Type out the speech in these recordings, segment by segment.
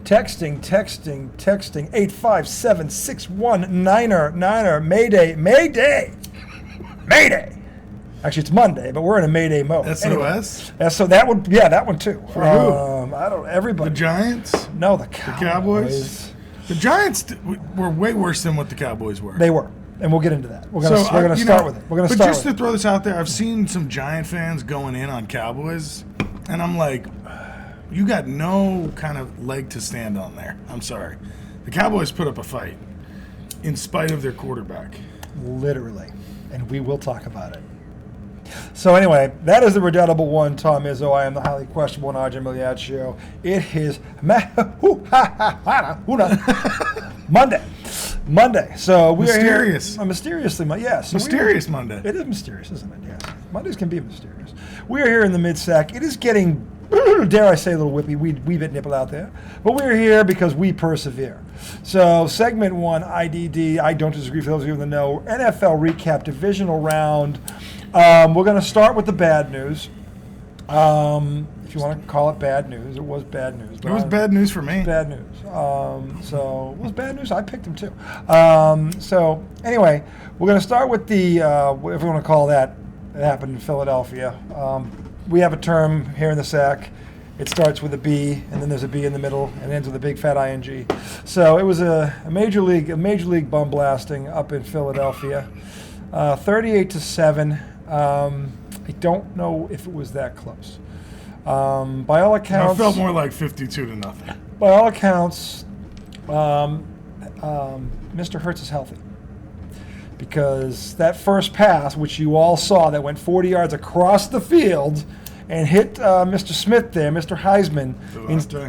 Texting. 857-619-er. Mayday. Actually, it's Monday, but we're in a Mayday mode. SOS? Anyway, so that one, that one too. For who? Everybody. The Giants? No, the Cowboys. The Giants were way worse than what the Cowboys were. They were, and we'll get into that. We're going to start with it. But just to throw this out there, I've seen some Giant fans going in on Cowboys, and I'm like, you got no kind of leg to stand on there. I'm sorry. The Cowboys put up a fight in spite of their quarterback. Literally, and we will talk about it. So anyway, that is the redoubtable one, Tom Izzo. I am the highly questionable Najee Miliad. It is Monday. So we are here. Mysteriously, yes. Mysterious Monday. It is mysterious, isn't it? Yes. Mondays can be mysterious. We are here in the mid-sack. It is getting, dare I say, a little whippy, wee bit nipple out there. But we're here because we persevere. So segment 1, IDD, I don't disagree for those of you in the know, NFL recap, divisional round. We're going to start with the bad news. If you want to call it bad news, it was bad news. It was bad news for me. Bad news. So it was bad news. I picked him too. So anyway, we're going to start with the, whatever you want to call that. It happened in Philadelphia. We have a term here in the SAC. It starts with a B, and then there's a B in the middle, and ends with a big fat ing. So it was a major league bum blasting up in Philadelphia, 38-7. I don't know if it was that close. By all accounts, it felt more like 52-0. By all accounts, Mr. Hurts is healthy, because that first pass, which you all saw, that went 40 yards across the field and hit Mr. Smith there, Mr. Heisman,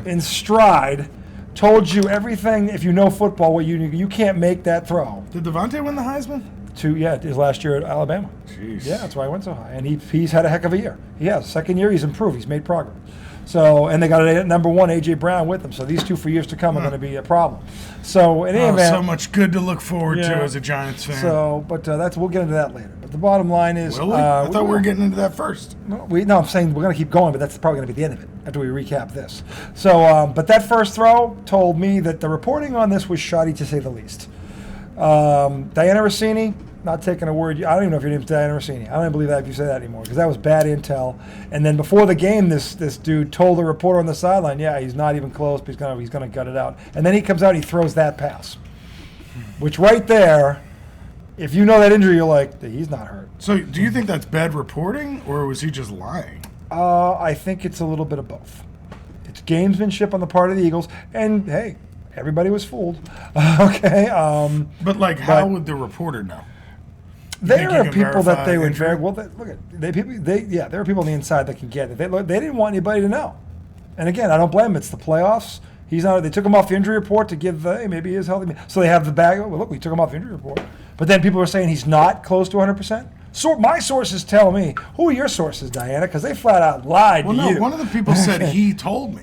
in stride, told you everything. If you know football, what you can't make that throw. Did Devontae win the Heisman? His last year at Alabama. Jeez. Yeah, that's why he went so high. And he's had a heck of a year. He has. Second year, he's improved. He's made progress. So, and they got a number 1 A.J. Brown with them. So these two for years to come are going to be a problem. So, in any event, so much good to look forward to as a Giants fan. So, but we'll get into that later. But the bottom line is, will we? I thought we were getting into that first. No, I'm saying we're going to keep going, but that's probably going to be the end of it after we recap this. So, but that first throw told me that the reporting on this was shoddy, to say the least. Diana Rossini, not taking a word. I don't even know if your name's Diana Rossini. I don't even believe that if you say that anymore, because that was bad intel. And then before the game, this dude told the reporter on the sideline, yeah, he's not even close, but he's gonna gut it out. And then he comes out and he throws that pass, which right there, if you know that injury, you're like, he's not hurt. So do you think that's bad reporting, or was he just lying? I think it's a little bit of both. It's gamesmanship on the part of the Eagles, and hey, everybody was fooled. Okay. But how would the reporter know? There are people that they would there are people on the inside that can get it. They didn't want anybody to know. And again, I don't blame them. It's the playoffs. He's not. They took him off the injury report to give maybe he is healthy. So they have the bag. Well, look, we took him off the injury report. But then people are saying he's not close to 100%. So my sources tell me. Who are your sources, Diana? Because they flat out lied to you. Well, no, one of the people said he told me.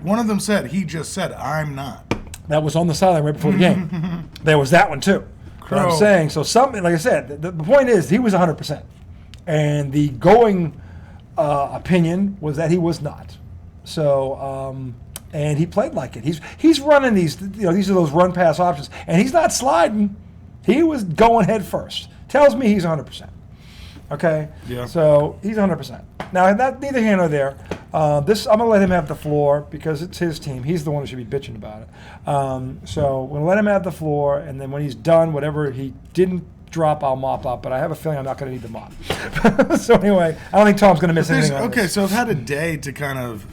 One of them said he just said I'm not. That was on the sideline right before the game. There was that one too. But I'm saying, so something, like I said, the point is he was 100%. And the going opinion was that he was not. So, and he played like it. He's running these are those run pass options. And he's not sliding. He was going head first. Tells me he's 100%. Okay? Yeah. So he's 100%. Now, that's neither here nor there. I'm going to let him have the floor because it's his team. He's the one who should be bitching about it. So we're going to let him have the floor, and then when he's done, whatever he didn't drop, I'll mop up. But I have a feeling I'm not going to need the mop. So anyway, I don't think Tom's going to miss anything on this. So I've had a day to kind of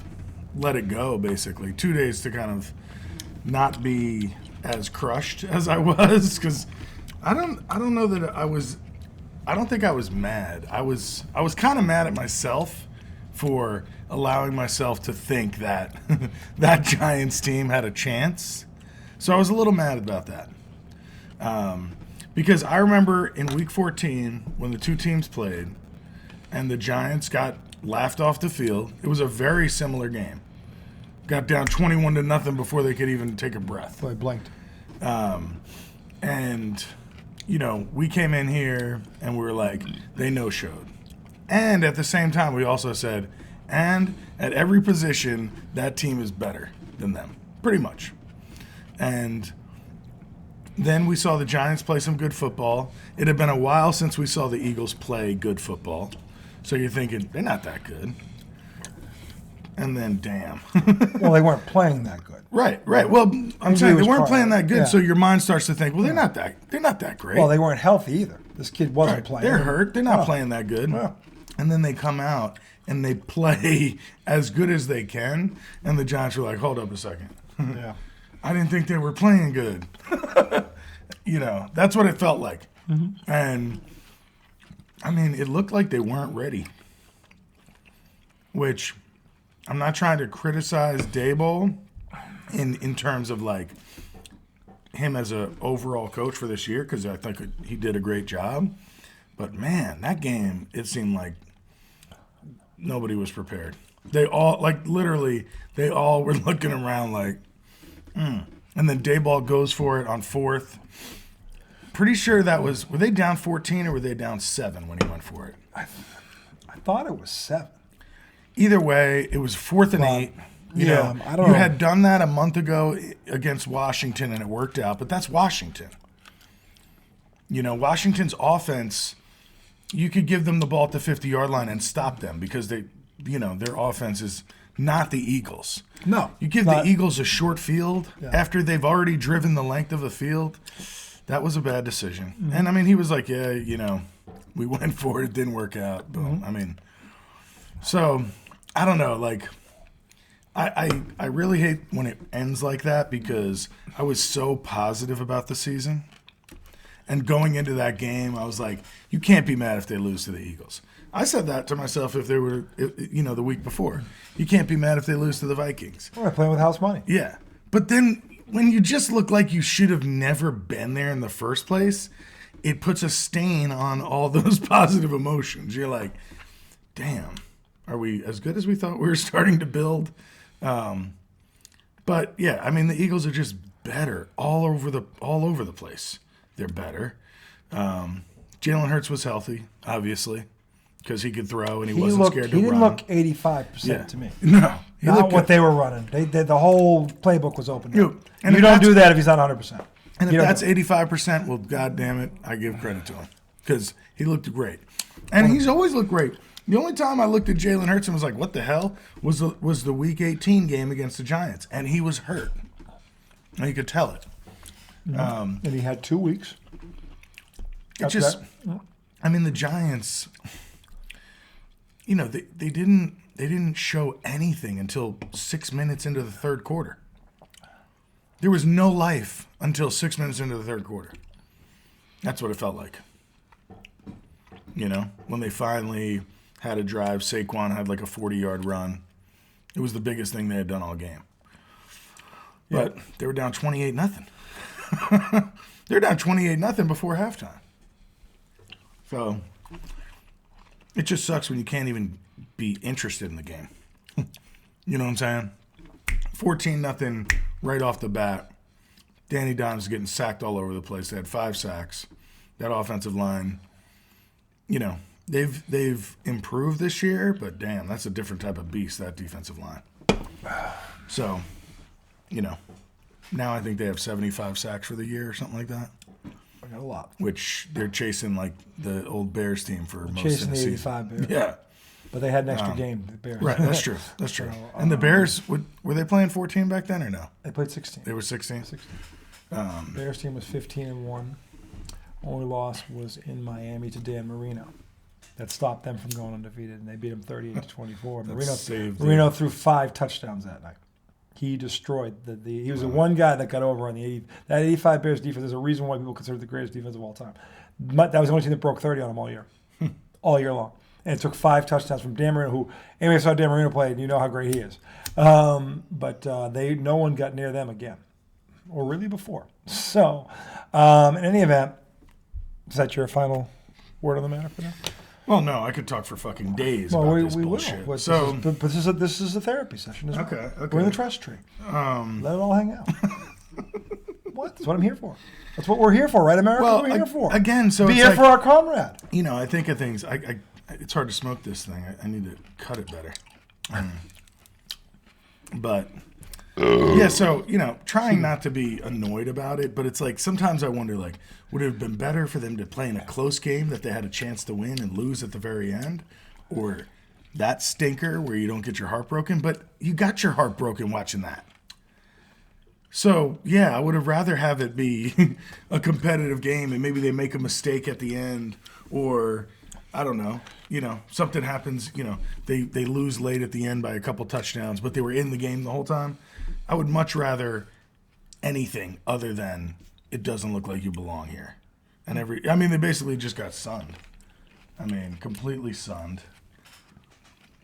let it go, basically. 2 days to kind of not be as crushed as I was, because I don't know that I don't think I was mad. I was kind of mad at myself for allowing myself to think that that Giants team had a chance. So I was a little mad about that. Because I remember in Week 14 when the two teams played and the Giants got laughed off the field, it was a very similar game. Got down 21-0 before they could even take a breath. I blinked. And we came in here and we were like, they no-showed. And at the same time, we also said, and at every position, that team is better than them. pretty much. And then we saw the Giants play some good football. It had been a while since we saw the Eagles play good football. So you're thinking, they're not that good. And then, damn. Well, they weren't playing that good. Right. Well, I'm saying they weren't playing that good, yeah. so your mind starts to think, well, they're not that great. Well, they weren't healthy either. This kid wasn't playing. They're hurt. They're not playing that good. Yeah. And then they come out and they play as good as they can, and the Giants were like, hold up a second. Yeah. I didn't think they were playing good. That's what it felt like. Mm-hmm. And, I mean, it looked like they weren't ready, which I'm not trying to criticize Daboll in terms of, like, him as an overall coach for this year, because I think he did a great job. But, man, that game, it seemed like nobody was prepared. They all, like, literally, they all were looking around like, And then Daboll goes for it on fourth. Pretty sure were they down 14 or were they down 7 when he went for it? I thought it was 7. Either way, it was 4th and 8. I don't know. You had done that a month ago against Washington and it worked out, but that's Washington. Washington's offense, you could give them the ball at the 50-yard line and stop them because their offense is not the Eagles. No. You give the Eagles a short field after they've already driven the length of a field. That was a bad decision. Mm-hmm. And, I mean, he was like, we went for it. It didn't work out. Boom. Mm-hmm. I mean, so, I don't know. Like, I really hate when it ends like that because I was so positive about the season. And going into that game, I was like, you can't be mad if they lose to the Eagles. I said that to myself if they were, the week before. You can't be mad if they lose to the Vikings. We're playing with house money. Yeah. But then when you just look like you should have never been there in the first place, it puts a stain on all those positive emotions. You're like, damn, are we as good as we thought we were starting to build? But, yeah, I mean, the Eagles are just better all over the place. They're better. Jalen Hurts was healthy, obviously, because he could throw and he wasn't scared to run. He didn't look 85% to me. No. Not what they were running. The whole playbook was open. And you don't do that if he's not 100%. And if that's 85%, well, God damn it, I give credit to him because he looked great. And he's always looked great. The only time I looked at Jalen Hurts and was like, what the hell, was the Week 18 game against the Giants. And he was hurt. And you could tell it. And he had 2 weeks. I mean, the Giants, they didn't show anything until 6 minutes into the third quarter. There was no life until 6 minutes into the third quarter. That's what it felt like. When they finally had a drive, Saquon had like a 40-yard run. It was the biggest thing they had done all game. But they were down 28-0. They're down 28-0 before halftime. So it just sucks when you can't even be interested in the game. You know what I'm saying? 14-0 right off the bat. Danny Dimes is getting sacked all over the place. They had 5 sacks. That offensive line, they've improved this year, but damn, that's a different type of beast, that defensive line. So, now I think they have 75 sacks for the year or something like that. I got a lot. Which they're chasing like the old Bears team for most of the season. Chasing the 85 Bears. Yeah. But they had an extra game, the Bears. Right, that's true. That's true. And the Bears, were they playing 14 back then or no? They played 16. They were 16? 16. Bears team was 15-1. Only loss was in Miami to Dan Marino. That stopped them from going undefeated, and they beat them 38-24. Marino threw 5 touchdowns that night. He destroyed he was the one guy that got over on that 85 Bears defense. There's a reason why people consider it the greatest defense of all time. But that was the only team that broke 30 on them all year. All year long. And it took 5 touchdowns from Dan Marino, who anybody saw Dan Marino play, and you know how great he is. But no one got near them again, or really before. So, in any event, is that your final word on the matter for now? Well, no, I could talk for fucking days about this bullshit. Will. So, but this is a therapy session as well. Okay. We're in the trust tree. Let it all hang out. What? That's what I'm here for. That's what we're here for, right, America? Well, we're here for. Again, so be here for our comrade. I think of things. It's hard to smoke this thing. I need to cut it better. But Yeah, so, trying not to be annoyed about it, but it's like sometimes I wonder, like, would it have been better for them to play in a close game that they had a chance to win and lose at the very end? Or that stinker where you don't get your heart broken? But you got your heart broken watching that. So, yeah, I would have rather have it be a competitive game and maybe they make a mistake at the end or, I don't know, something happens, they lose late at the end by a couple touchdowns, but they were in the game the whole time. I would much rather anything other than it doesn't look like you belong here. And they basically just got sunned. Completely sunned.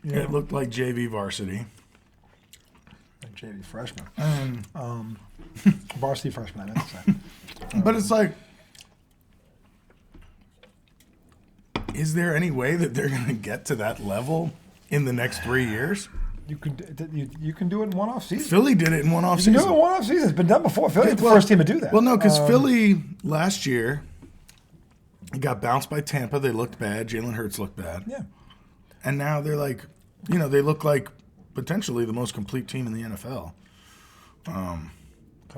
Yeah. It looked like JV varsity. JV freshman. Varsity freshman, I meant to say. But it's like, is there any way that they're going to get to that level in the next 3 years? You can do it in one off season. Philly did it in one off season. You can do it in one off season. It's been done before. Philly's the first team to do that. Well, no, because Philly last year got bounced by Tampa. They looked bad. Jalen Hurts looked bad. Yeah. And now they're like, they look like potentially the most complete team in the NFL. Gonna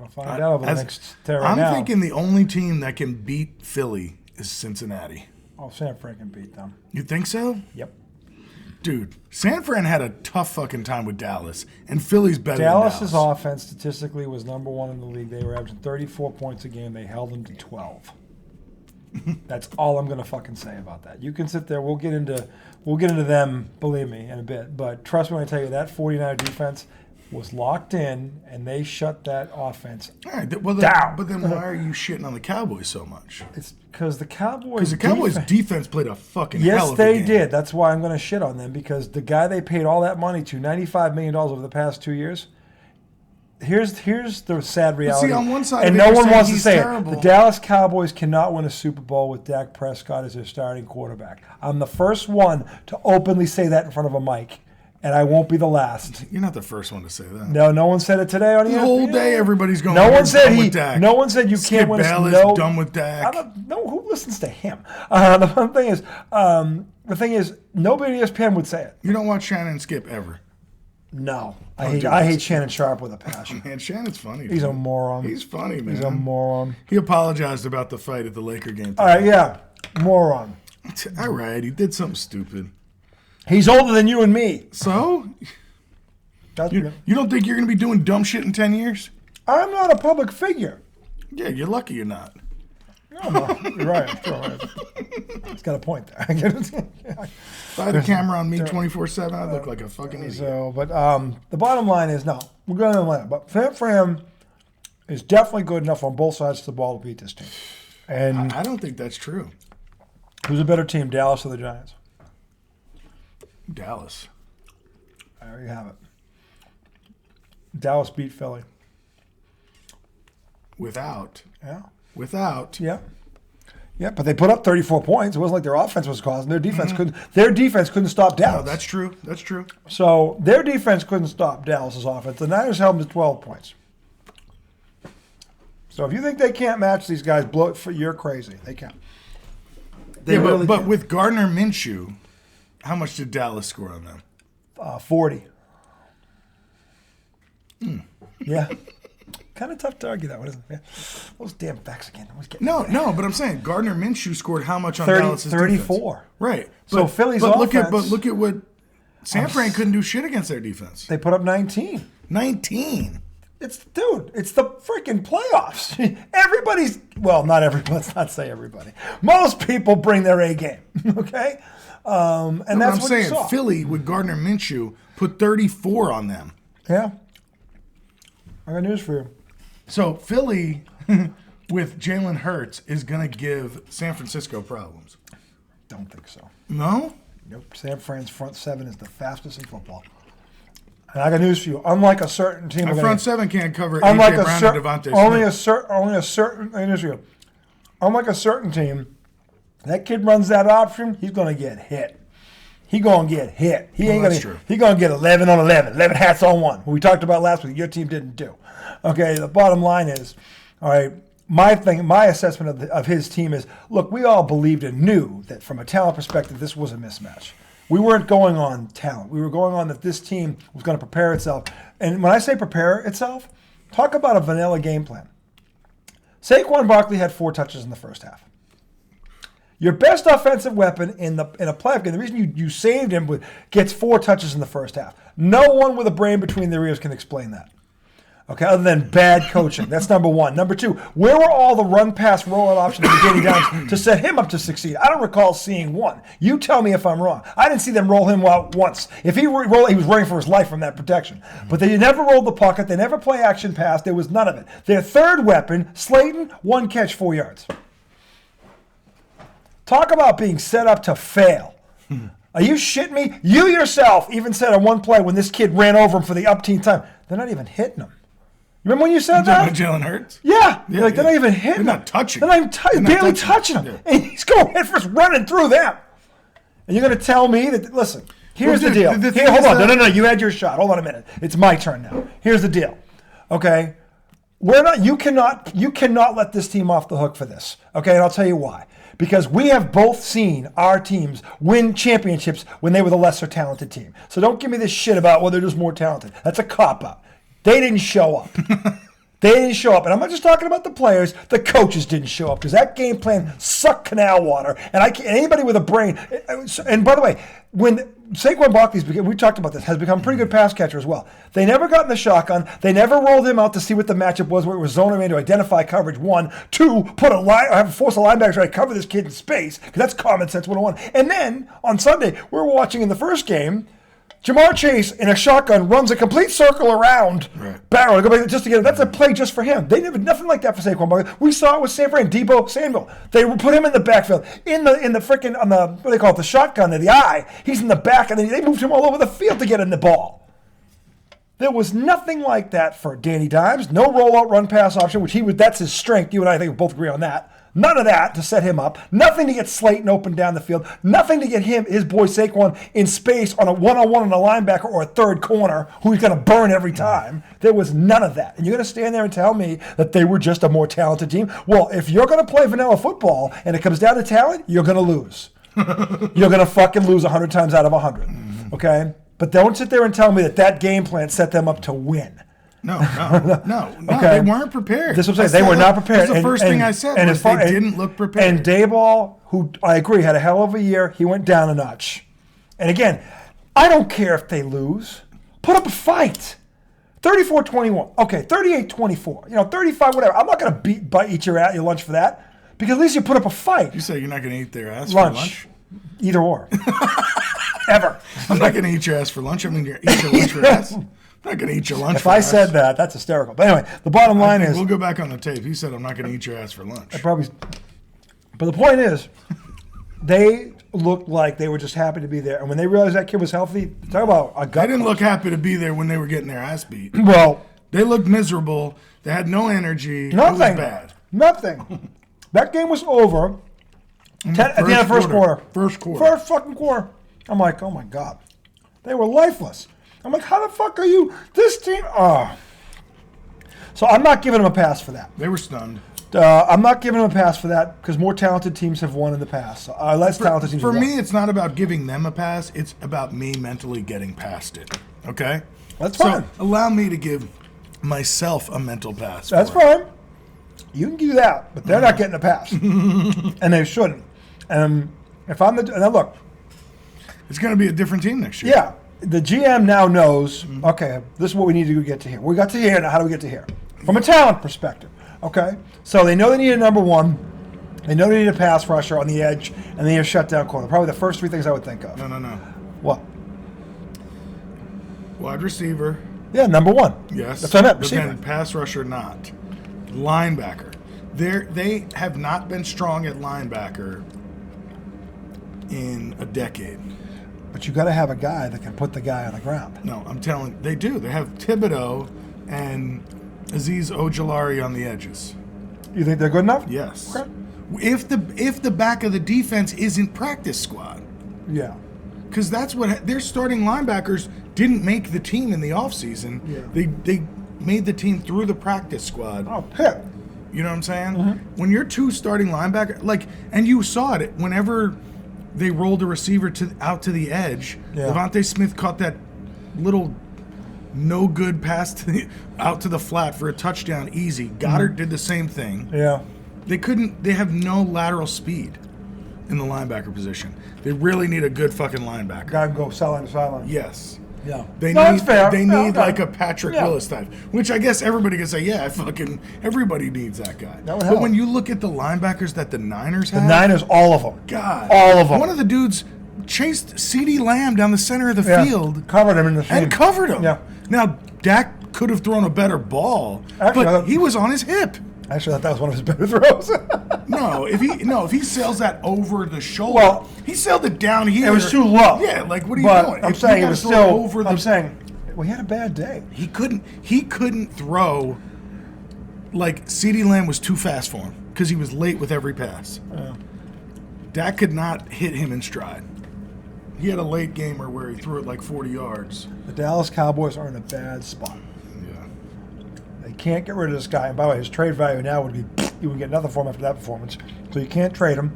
find out over the next now. I'm thinking the only team that can beat Philly is Cincinnati. Oh, San Fran can beat them. You think so? Yep. Dude, San Fran had a tough fucking time with Dallas, and Philly's better than Dallas. Dallas's offense statistically was number one in the league. They were averaging 34 points a game. They held them to 12. That's all I'm going to fucking say about that. You can sit there. We'll get into them, believe me, in a bit. But trust me when I tell you that 49er defense was locked in, and they shut that offense down. But then why are you shitting on the Cowboys so much? It's because the Cowboys' defense played a fucking hell of a game. Yes, they did. did. That's why I'm going to shit on them, because the guy they paid all that money to, $95 million over the past 2 years, here's the sad reality. See, on one side, and no one wants to say it. The Dallas Cowboys cannot win a Super Bowl with Dak Prescott as their starting quarterback. I'm the first one to openly say that in front of a mic. And I won't be the last. You're not the first one to say that. No one said it today on the whole day. Everybody's going. No one said with Dak. No one said you can't win. Bayless done with Dak. I don't know who listens to him. The thing is, nobody at ESPN would say it. You don't watch Shannon Skip ever. No, I hate Shannon Sharp with a passion. Man, Shannon's funny. He's a moron. He's funny, man. He's a moron. He apologized about the fight at the Laker game today. All right, yeah, moron. All right, he did something stupid. He's older than you and me. So? You don't think you're going to be doing dumb shit in 10 years? I'm not a public figure. Yeah, you're lucky you're not. No, you're right. It's got a point there. If I had a camera on me 24/7, I'd look like a fucking idiot. So, but the bottom line is, no, we're going to Atlanta. But San Fran is definitely good enough on both sides of the ball to beat this team. And I don't think that's true. Who's a better team, Dallas or the Giants? Dallas. There you have it. Dallas beat Philly. Without. Yeah. Yeah. Yeah, but they put up 34 points. It wasn't like their offense was causing. Their defense couldn't stop Dallas. No, that's true. So their defense couldn't stop Dallas's offense. The Niners held them to 12 points. So if you think they can't match these guys, you're crazy. They can. But with Gardner Minshew, how much did Dallas score on them? 40. Yeah. Kind of tough to argue that one, isn't it? Yeah. Those damn facts again. No, but I'm saying Gardner Minshew scored how much on Dallas's 34. defense? Right. So Philly's offense. Look at what San Fran couldn't do shit against their defense. They put up 19. 19. It's the freaking playoffs. Not everybody. Let's not say everybody. Most people bring their A game. Okay. That's what I'm saying. You saw. Philly with Gardner Minshew put 34 on them. Yeah. I got news for you. So Philly with Jalen Hurts is going to give San Francisco problems. Don't think so. No? Nope. San Fran's front seven is the fastest in football. And I got news for you. Unlike a certain team, front seven can't cover A.J. Brown and Devontae Smith. Unlike a certain team, that kid runs that option, he's going to get hit. He's going to get hit. He's going to get 11 on 11, 11 hats on one. What we talked about last week, your team didn't do. Okay, the bottom line is, all right, my assessment of his team is, look, we all believed and knew that from a talent perspective, this was a mismatch. We weren't going on talent. We were going on that this team was going to prepare itself. And when I say prepare itself, talk about a vanilla game plan. Saquon Barkley had 4 touches in the first half. Your best offensive weapon in a playoff game, the reason you saved him gets 4 touches in the first half. No one with a brain between their ears can explain that. Okay, other than bad coaching. That's number one. Number two, where were all the run-pass rollout options for Danny Dimes to set him up to succeed? I don't recall seeing one. You tell me if I'm wrong. I didn't see them roll him out once. If he rolled, he was running for his life from that protection. But they never rolled the pocket. They never play action pass. There was none of it. Their third weapon, Slayton, 1 catch, 4 yards. Talk about being set up to fail. Are you shitting me? You yourself even said on one play when this kid ran over him for the upteen time, they're not even hitting him. Remember when you said that? Jalen Hurts? Yeah. They're not even hitting him. They're not touching They're not even barely touching him. Yeah. And he's going head first running through them. And you're going to tell me that, listen, here's the deal. Here, hold on. No. You had your shot. Hold on a minute. It's my turn now. Here's the deal. Okay? You cannot let this team off the hook for this. Okay? And I'll tell you why. Because we have both seen our teams win championships when they were the lesser talented team. So don't give me this shit about, well, they're just more talented. That's a cop-out. They didn't show up. They didn't show up. And I'm not just talking about the players. The coaches didn't show up because that game plan sucked canal water. And anybody with a brain. And by the way, when Saquon Barkley, we talked about this, has become a pretty good pass catcher as well. They never got in the shotgun. They never rolled him out to see what the matchup was, where it was zone him in to identify coverage. 1, 2, force a linebacker to try to cover this kid in space because that's common sense 101. And then on Sunday, we were watching in the first game. Jamar Chase in a shotgun runs a complete circle around Barrow to go back just to get it. That's a play just for him. They never nothing like that for Saquon Barkley. We saw it with San Fran, Debo Samuel. They put him in the backfield in the freaking on the what do they call it, the shotgun there, the eye. He's in the back, and then they moved him all over the field to get in the ball. There was nothing like that for Danny Dimes. No rollout run pass option, which that's his strength. You and I think we both agree on that. None of that to set him up. Nothing to get Slayton open down the field. Nothing to get his boy Saquon in space on a one-on-one on a linebacker or a third corner who he's going to burn every time. There was none of that. And you're going to stand there and tell me that they were just a more talented team? Well, if you're going to play vanilla football and it comes down to talent, you're going to lose. You're going to fucking lose 100 times out of 100. Okay? But don't sit there and tell me that game plan set them up to win. No, okay. They weren't prepared. This is what I'm saying. They were not prepared. That's the first thing I said. And they didn't look prepared. And Dayball, who I agree had a hell of a year, he went down a notch. And again, I don't care if they lose. Put up a fight. 34-21. Okay, 38-24. 35, whatever. I'm not going to eat your lunch for that because at least you put up a fight. You say you're not going to eat their ass for lunch? Either or. Ever. I'm not going to eat your ass for lunch. I'm going to eat your lunch for ass. I'm not going to eat your lunch if I said that, that's hysterical. But anyway, the bottom line is... We'll go back on the tape. He said, I'm not going to eat your ass for lunch. But the point is, they looked like they were just happy to be there. And when they realized that kid was healthy, talk about a gut. They didn't look happy to be there when they were getting their ass beat. Well... They looked miserable. They had no energy. Nothing. It was bad. Nothing. That game was over at the end of the first quarter. First fucking quarter. I'm like, oh my God. They were lifeless. I'm like, how the fuck are you? This team. Oh. So I'm not giving them a pass for that. They were stunned. I'm not giving them a pass for that because more talented teams have won in the past. Less talented teams have won. For me, it's not about giving them a pass. It's about me mentally getting past it. Okay? That's fine. So allow me to give myself a mental pass. That's fine. You can do that, but they're not getting a pass. And they shouldn't. And if I'm now look. It's going to be a different team next year. Yeah. The GM now knows, okay, this is what we need to get to here. We got to here, now how do we get to here? From a talent perspective, okay? So they know they need a number one. They know they need a pass rusher on the edge, and they need a shutdown corner. Probably the first 3 things I would think of. No. What? Wide receiver. Yeah, number one. Yes. That's what I meant, receiver. But then pass rusher not. Linebacker. They have not been strong at linebacker in a decade. But you got to have a guy that can put the guy on the ground. No, I'm telling you, they do. They have Thibodeau and Azeez Ojulari on the edges. You think they're good enough? Yes. Okay. If the back of the defense isn't practice squad. Yeah. Because that's what their starting linebackers didn't make the team in the offseason. Yeah. They made the team through the practice squad. Oh, Pitt. You know what I'm saying? Mm-hmm. When you're 2 starting linebackers, and you saw it whenever they rolled a receiver out to the edge. Yeah. Devontae Smith caught that little no good pass out to the flat for a touchdown, easy. Goddard did the same thing. Yeah. They have no lateral speed in the linebacker position. They really need a good fucking linebacker. Got to go sideline to sideline. Yes. Yeah. They That's fair. They Yeah, need okay. like a Patrick Willis type, which I guess everybody can say, yeah, fucking everybody needs that guy. That would But help. when you look at the linebackers that the Niners have, The Niners, all of them. God, All of them. One of the dudes chased CeeDee Lamb down the center of the field Covered him in the and seam. covered him. Yeah. Now Dak could have thrown a better ball, Actually, but he was on his hip. Actually, I thought that was one of his better throws. No, if he sails that over the shoulder, Well, he sailed it down here. It was too low. Yeah, like what are you But doing? I'm If you saying it gotta was throw still. over the. I'm saying we had a bad day. He couldn't throw. Like CeeDee Lamb was too fast for him because he was late with every pass. Dak could not hit him in stride. He had a late gamer where he threw it like 40 yards. The Dallas Cowboys are in a bad spot. Yeah. They can't get rid of this guy. And by the way, his trade value now would be you would get nothing for him after that performance. So you can't trade him.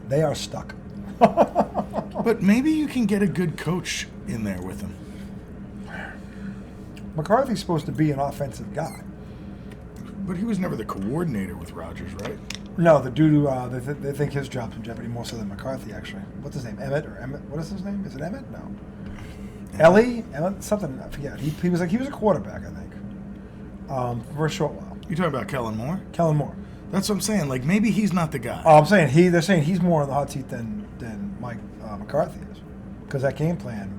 They are stuck. But maybe you can get a good coach in there with him. McCarthy's supposed to be an offensive guy. But he was never the coordinator with Rodgers, right? No, the dude who they think his job's in jeopardy more so than McCarthy. Actually, what's his name? Emmett? What is his name? Is it Emmett? No. Emmett something. I forget. He was a quarterback, I think, for a short while. You talking about Kellen Moore? Kellen Moore. That's what I'm saying. Like maybe he's not the guy. I'm saying they're saying he's more on the hot seat than Mike McCarthy is, because that game plan.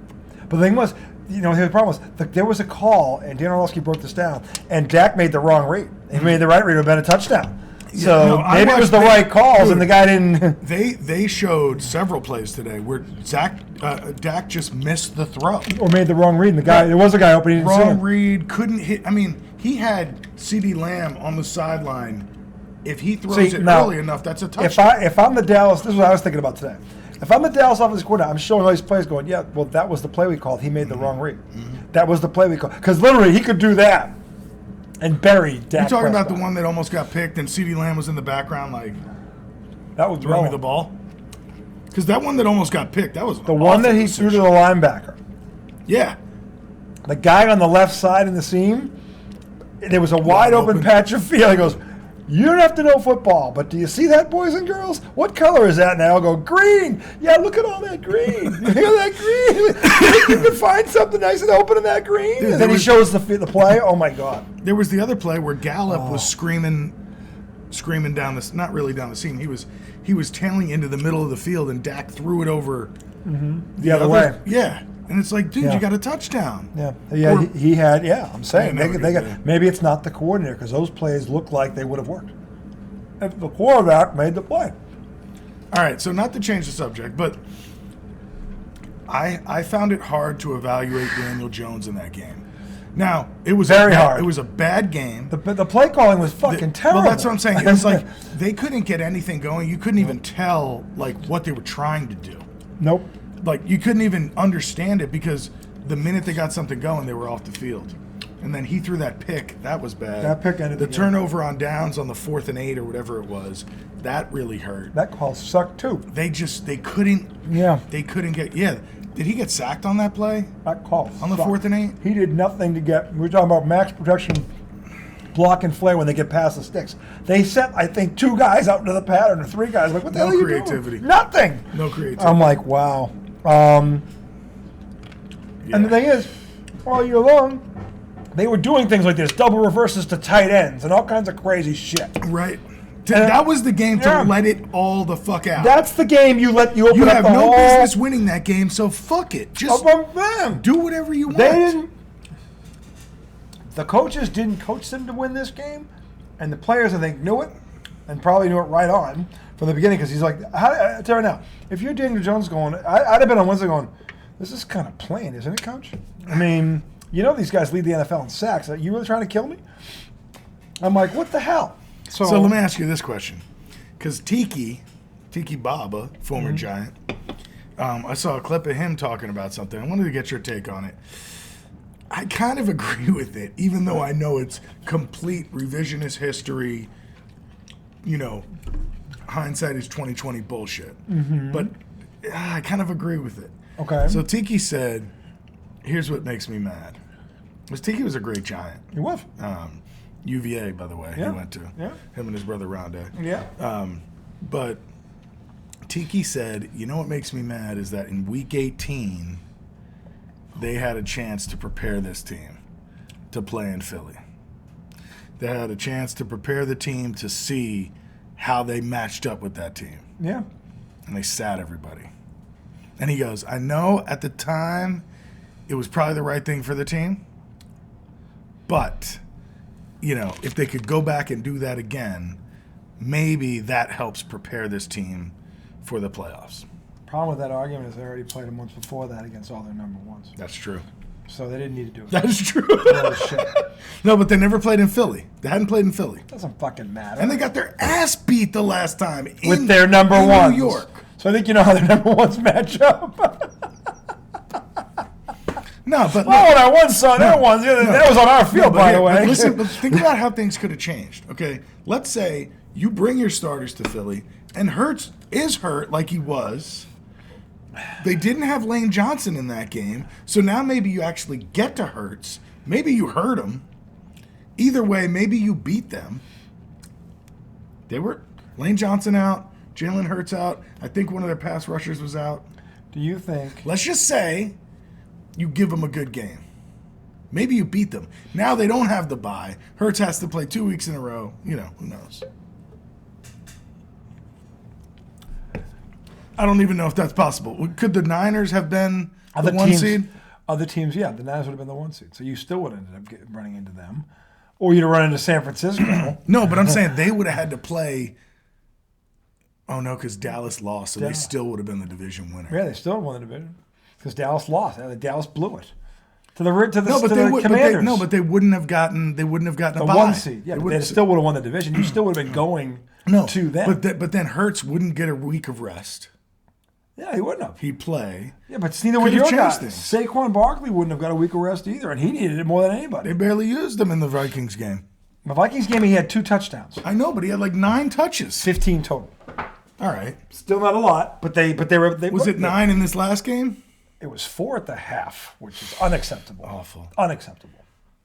But the thing was, the problem was there was a call, and Dan Orlovsky broke this down, and Dak made the wrong read. He made the right read, it would have been a touchdown. So maybe it was the right calls, and the guy didn't. They showed several plays today where Dak just missed the throw. Or made the wrong read, and the guy, there was a guy open, he didn't see Wrong him. read, couldn't hit. I mean, he had CeeDee Lamb on the sideline. If he throws it now, early enough, that's a touchdown. If I'm the Dallas, this is what I was thinking about today. If I'm the Dallas offensive coordinator, I'm showing all these plays going, yeah, well, that was the play we called. He made the wrong read. That was the play we called. Because literally, he could do that and bury Dak. You're talking about the Prescott. one that almost got picked and CeeDee Lamb was in the background, like, That was throw me wrong. the ball? Because that one that almost got picked, that was The one that he threw to the linebacker. Yeah. The guy on the left side in the seam, there was a wide open patch of field. He goes, you don't have to know football, but do you see that, boys and girls? What color is that? And they all go, green. Yeah, look at all that green. Look at that green. You can find something nice and open in that green. Dude, And then he shows the play. Oh, my God. There was the other play where Gallup was screaming down this, not really down the seam. He was tailing into the middle of the field, and Dak threw it over The other way. Yeah, and it's like, dude, Yeah. you got a touchdown. Yeah, Or- he had, I'm saying, Yeah, they got, maybe it's not the coordinator, because those plays look like they would have worked. If the quarterback made the play. All right, so not to change the subject, but I found it hard to evaluate Daniel Jones in that game. Now, it was Very hard. It was a bad game. The play calling was fucking terrible. Well, that's what I'm saying. It was like they couldn't get anything going. You couldn't even tell like what they were trying to do. Nope. Like you couldn't even understand it because the minute they got something going, they were off the field. And then he threw that pick. That was bad. That pick ended the the game. turnover on downs on the 4th and 8 or whatever it was. That really hurt. That call sucked too. They couldn't. Yeah. They couldn't get. Yeah. Did he get sacked on that play? That call On the sucked. 4th and 8? He did nothing to get. We were talking about max protection, block and flare when they get past the sticks. They set, I think, 2 guys out into the pattern or 3 guys. Like, what the No hell are you creativity. doing? Nothing. No creativity. I'm like, wow. Yeah. And the thing is, all year long, they were doing things like this, double reverses to tight ends and all kinds of crazy shit. Right. That was the game to Yeah. let it all the fuck out. That's the game you open You up have the no whole... business winning that game, so fuck it. Just Them. do whatever you want. They didn't. The coaches didn't coach them to win this game, and the players, I think, knew it, and probably knew it right on from the beginning. Because he's like, I tell you now, if you're Daniel Jones going, I'd have been on Wednesday going, this is kind of plain, isn't it, Coach? I mean, you know these guys lead the NFL in sacks. Are you really trying to kill me? I'm like, what the hell? So let me ask you this question, because Tiki Baba, former Giant, I saw a clip of him talking about something. I wanted to get your take on it. I kind of agree with it, even though I know it's complete revisionist history. You know, hindsight is 20/20 bullshit. But I kind of agree with it. Okay. So Tiki said Here's what makes me mad. Tiki was a great Giant. He was. UVA, by the way, Yeah. he went to. Yeah. Him and his brother Rondé. Yeah. But Tiki said, you know what makes me mad is that in Week 18, they had a chance to prepare this team to play in Philly. They had a chance to prepare the team to see how they matched up with that team. Yeah. And they sat everybody. And he goes, I know at the time it was probably the right thing for the team, but, you know, if they could go back and do that again, maybe that helps prepare this team for the playoffs. Problem with that argument is they already played them once before that against all their number ones. That's true. So they didn't need to do it. That is true. Holy shit. No, but they never played in Philly. They hadn't played in Philly. Doesn't fucking matter. And they got their ass beat the last time with their number ones. New York. So I think you know how their number ones match up. No, but when I once saw their ones, that was on our field, by the way. But listen, but think about how things could have changed. Okay, let's say you bring your starters to Philly, and Hurts is hurt like he was. They didn't have Lane Johnson in that game, so now maybe you actually get to Hurts. Maybe you hurt him. Either way, maybe you beat them. They were Lane Johnson out, Jalen Hurts out. I think one of their pass rushers was out. Do you think? Let's just say you give them a good game. Maybe you beat them. Now they don't have the bye. Hurts has to play 2 weeks in a row. You know, who knows? I don't even know if that's possible. Could the Niners have been the one seed? Other teams, yeah. The Niners would have been the one seed. So you still would have ended up running into them. Or you'd have run into San Francisco. No, but I'm saying they would have had to play. Oh, no, because Dallas lost, so they still would have been the division winner. Yeah, they still won the division. Because Dallas lost. Dallas blew it. To the Commanders. But they wouldn't have gotten the bye. One seed. Yeah, they still would have won the division. You still would have been going to them. But then Hurts wouldn't get a week of rest. Yeah, he wouldn't have. He'd play. Yeah, but neither would your guys. Saquon Barkley wouldn't have got a week of rest either, and he needed it more than anybody. They barely used him in the Vikings game. The Vikings game, he had 2 touchdowns. I know, but he had like 9 touches. 15 total. All right. Still not a lot, but they were. Was it 9 in this last game? It was 4 at the half, which is unacceptable. Awful. Unacceptable.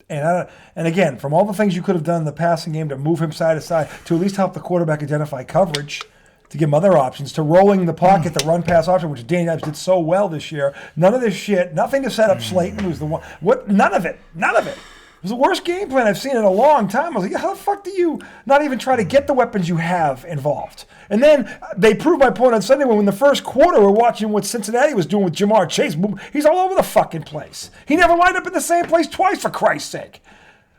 And again, from all the things you could have done in the passing game to move him side to side, to at least help the quarterback identify coverage, to give him other options, to rolling the pocket, the run-pass option, which Danny Dimes did so well this year. None of this shit. Nothing to set up Slayton, who's the one. What? None of it. None of it. It was the worst game plan I've seen in a long time. I was like, how the fuck do you not even try to get the weapons you have involved? And then they proved my point on Sunday when in the first quarter we're watching what Cincinnati was doing with Jamar Chase. He's all over the fucking place. He never lined up in the same place twice, for Christ's sake.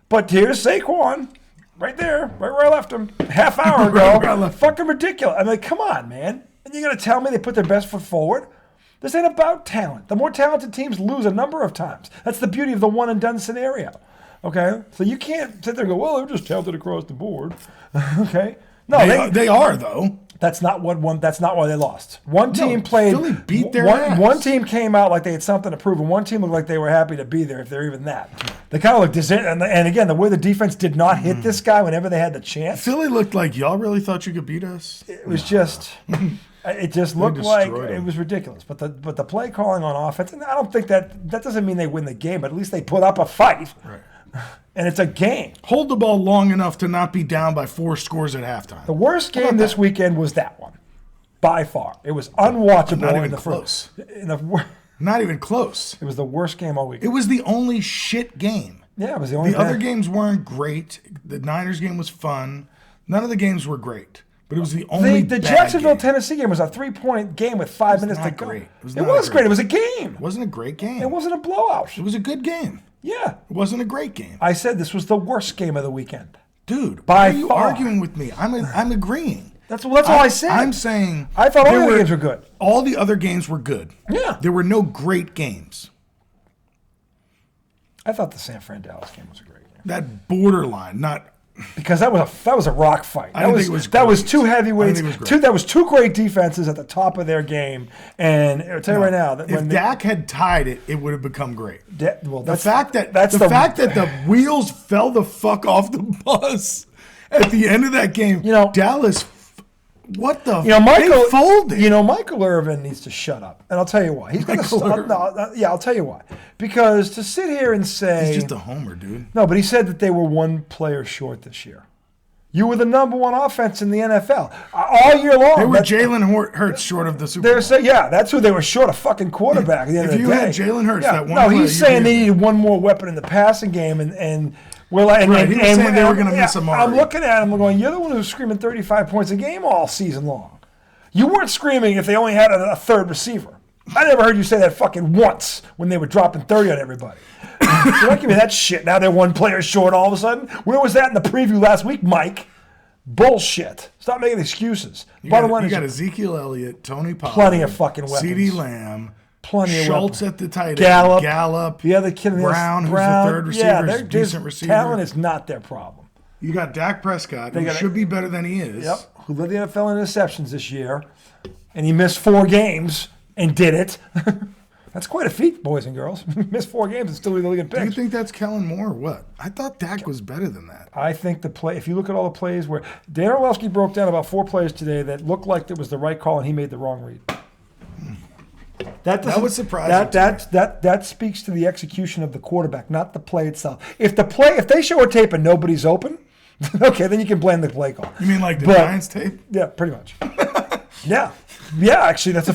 But here's Saquon. Right there, right where I left him, half hour ago. Fucking ridiculous. I'm like, come on, man. And you're going to tell me they put their best foot forward? This ain't about talent. The more talented teams lose a number of times. That's the beauty of the one-and-done scenario. Okay? So you can't sit there and go, well, they're just talented across the board. Okay? No, they are, though. That's not why they lost. One team played. Philly beat their ass. One team came out like they had something to prove, and one team looked like they were happy to be there, if they're even that. They kind of looked and again, the way the defense did not hit this guy whenever they had the chance. Philly looked like y'all really thought you could beat us. It was just. It just looked like it was ridiculous. But the play calling on offense, and I don't think that doesn't mean they win the game, but at least they put up a fight. Right. And it's a game. Hold the ball long enough to not be down by 4 scores at halftime. The worst game this weekend was that one, by far. It was unwatchable. Not even close. Not even close. It was the worst game all weekend. It was the only shit game. Yeah, it was the only. The other games weren't great. The Niners game was fun. None of the games were great. But it was the only The Jacksonville, Tennessee game was a 3-point game with 5 minutes to go. Great. It was great. It was a game. It wasn't a great game. It wasn't a blowout. It was a good game. Yeah. It wasn't a great game. I said this was the worst game of the weekend. Dude, why are you arguing with me? I'm agreeing. That's all I said. I'm saying I thought all the games were good. All the other games were good. Yeah. There were no great games. I thought the San Fran Dallas game was a great game. That borderline, not because that was a rock fight. I didn't think it was that great. was 2 heavyweights. That was 2 great defenses at the top of their game. And I'll tell you right now that if Dak had tied it, it would have become great. The fact that the wheels fell the fuck off the bus at the end of that game, Dallas what the? Michael they folded. Michael Irvin needs to shut up, and I'll tell you why. He's going to stop. No, yeah, I'll tell you why. Because to sit here and say he's just a homer, dude. No, but he said that they were one player short this year. You were the number one offense in the NFL all year long. They were Jalen Hurts short of the Super Bowl. That's who they were short, a fucking quarterback at the end of the day. If you had Jalen Hurts, that one No, play, he's saying they needed one more weapon in the passing game, and we're like, right, he was saying they were going to miss Amari. I'm looking at him, I'm going, you're the one who was screaming 35 points a game all season long. You weren't screaming if they only had a third receiver. I never heard you say that fucking once when they were dropping 30 on everybody. So don't give me that shit. Now they're one player short all of a sudden. Where was that in the preview last week, Mike? Bullshit. Stop making excuses. You got Ezekiel Elliott, Tony Pollard, plenty of fucking weapons. CeeDee Lamb, plenty of Schultz weapons. at the tight end, Gallup, the other kid, Brown, who's the third receiver, is a decent receiver. Talent is not their problem. You got Dak Prescott, who should be better than he is. Yep, who led the NFL in interceptions this year, and he missed 4 games and did it. That's quite a feat, boys and girls. Missed 4 games and still lead the league in picks. Do you think that's Kellen Moore or what? I thought Dak was better than that. I think if you look at all the plays where Dan Orlovsky broke down about 4 plays today that looked like it was the right call and he made the wrong read. That was surprising. That speaks to the execution of the quarterback, not the play itself. If they show a tape and nobody's open, okay, then you can blame the play call. You mean like the Giants tape? Yeah, pretty much. Yeah, actually, that's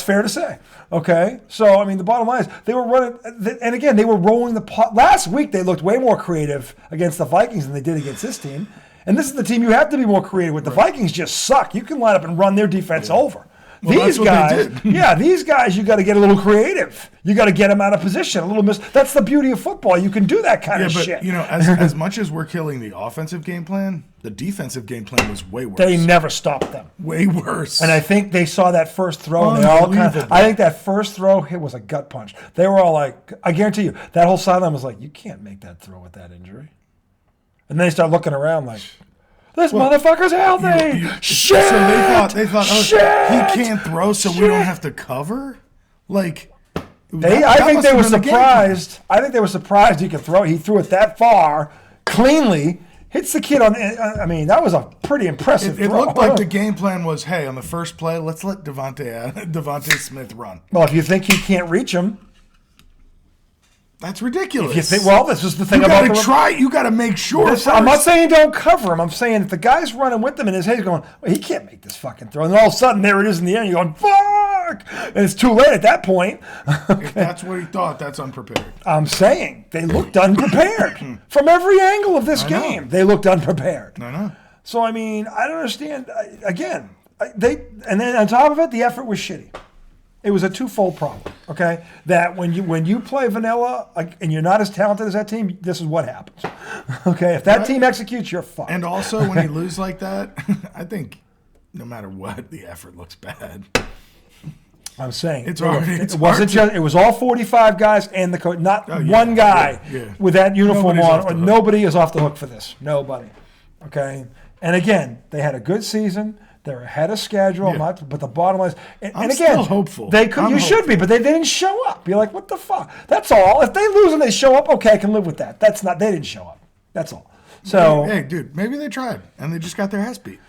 fair to say. Okay, so I mean, the bottom line is they were running, and again, they were rolling the pot. Last week, they looked way more creative against the Vikings than they did against this team. And this is the team you have to be more creative with. The Vikings just suck. You can line up and run their defense over. Well, these guys, these guys, you got to get a little creative. You got to get them out of position. That's the beauty of football. You can do that kind of shit. As much as we're killing the offensive game plan, the defensive game plan was way worse. They never stopped them. Way worse. And I think they saw that first throw. And I think that first throw hit was a gut punch. They were all like, I guarantee you, that whole sideline was like, you can't make that throw with that injury. And they start looking around like, this motherfucker's healthy. Shit. So they thought, he can't throw, so we don't have to cover. Like, I think they were surprised. I think they were surprised he could throw. He threw it that far cleanly. Hits the kid on. I mean, that was a pretty impressive. It looked like the game plan was, hey, on the first play, let's let Devontae Smith run. Well, if you think he can't reach him. That's ridiculous. If you think, this is the thing about you got to try. You got to make sure. I'm not saying don't cover him. I'm saying if the guy's running with him in his head, he's going, he can't make this fucking throw. And then all of a sudden, there it is in the end. You're going, fuck! And it's too late at that point. If that's what he thought, that's unprepared. I'm saying they looked unprepared from every angle of this game. They looked unprepared. I know. So I mean, I don't understand. And then on top of it, the effort was shitty. It was a twofold problem, okay? That when you play vanilla and you're not as talented as that team, this is what happens, okay? If that team executes, you're fucked. And also, when you lose like that, I think no matter what, the effort looks bad. I'm saying it's hard. It was all 45 guys and the coach, not one guy with that uniform on. Or nobody is off the hook for this. Nobody, okay? And again, they had a good season. They're ahead of schedule, but the bottom line is, and again, still hopeful. You should be, but they didn't show up. You're like, what the fuck? That's all. If they lose and they show up, okay, I can live with that. They didn't show up. That's all. So, hey, dude, maybe they tried and they just got their ass beat.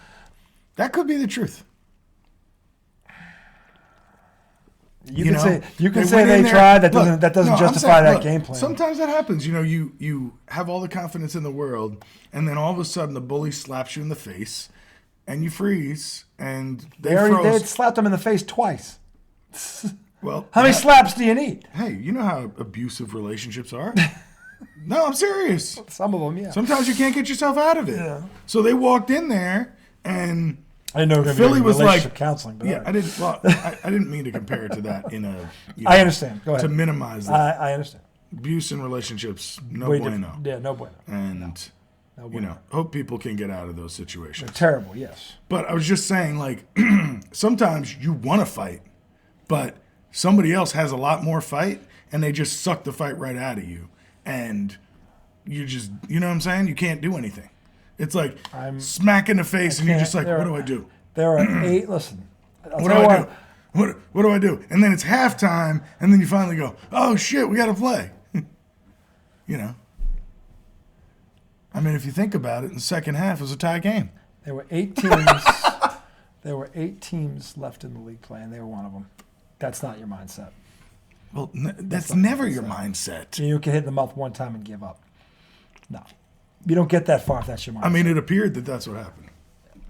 That could be the truth. You can say they tried. That doesn't justify that game plan. Sometimes that happens. You have all the confidence in the world, and then all of a sudden the bully slaps you in the face. And you freeze, and they had slapped him in the face twice. Well, how many slaps do you need? Hey, you know how abusive relationships are. No, I'm serious. Some of them, yeah. Sometimes you can't get yourself out of it. Yeah. So they walked in there, and I know Philly was like counseling. But I didn't. Well, I didn't mean to compare it to that in a. I understand. Go ahead. To minimize that. I understand. Abuse in relationships, no Way bueno. Different. Yeah, no bueno. And. Hope people can get out of those situations. They're terrible, yes. But I was just saying, like, sometimes you want to fight, but somebody else has a lot more fight, and they just suck the fight right out of you. And you just, you know what I'm saying? You can't do anything. It's like smack in the face, and you're just like, what do I do? There are 8, listen. What do I do? What do I do? And then it's halftime, and then you finally go, oh, shit, we got to play. I mean, if you think about it, in the second half, it was a tie game. There were 8 teams. There were 8 teams left in the league playing. They were one of them. That's not your mindset. Well, that's never your mindset. You can hit in the mouth one time and give up. No. You don't get that far if that's your mindset. I mean, it appeared that that's what happened.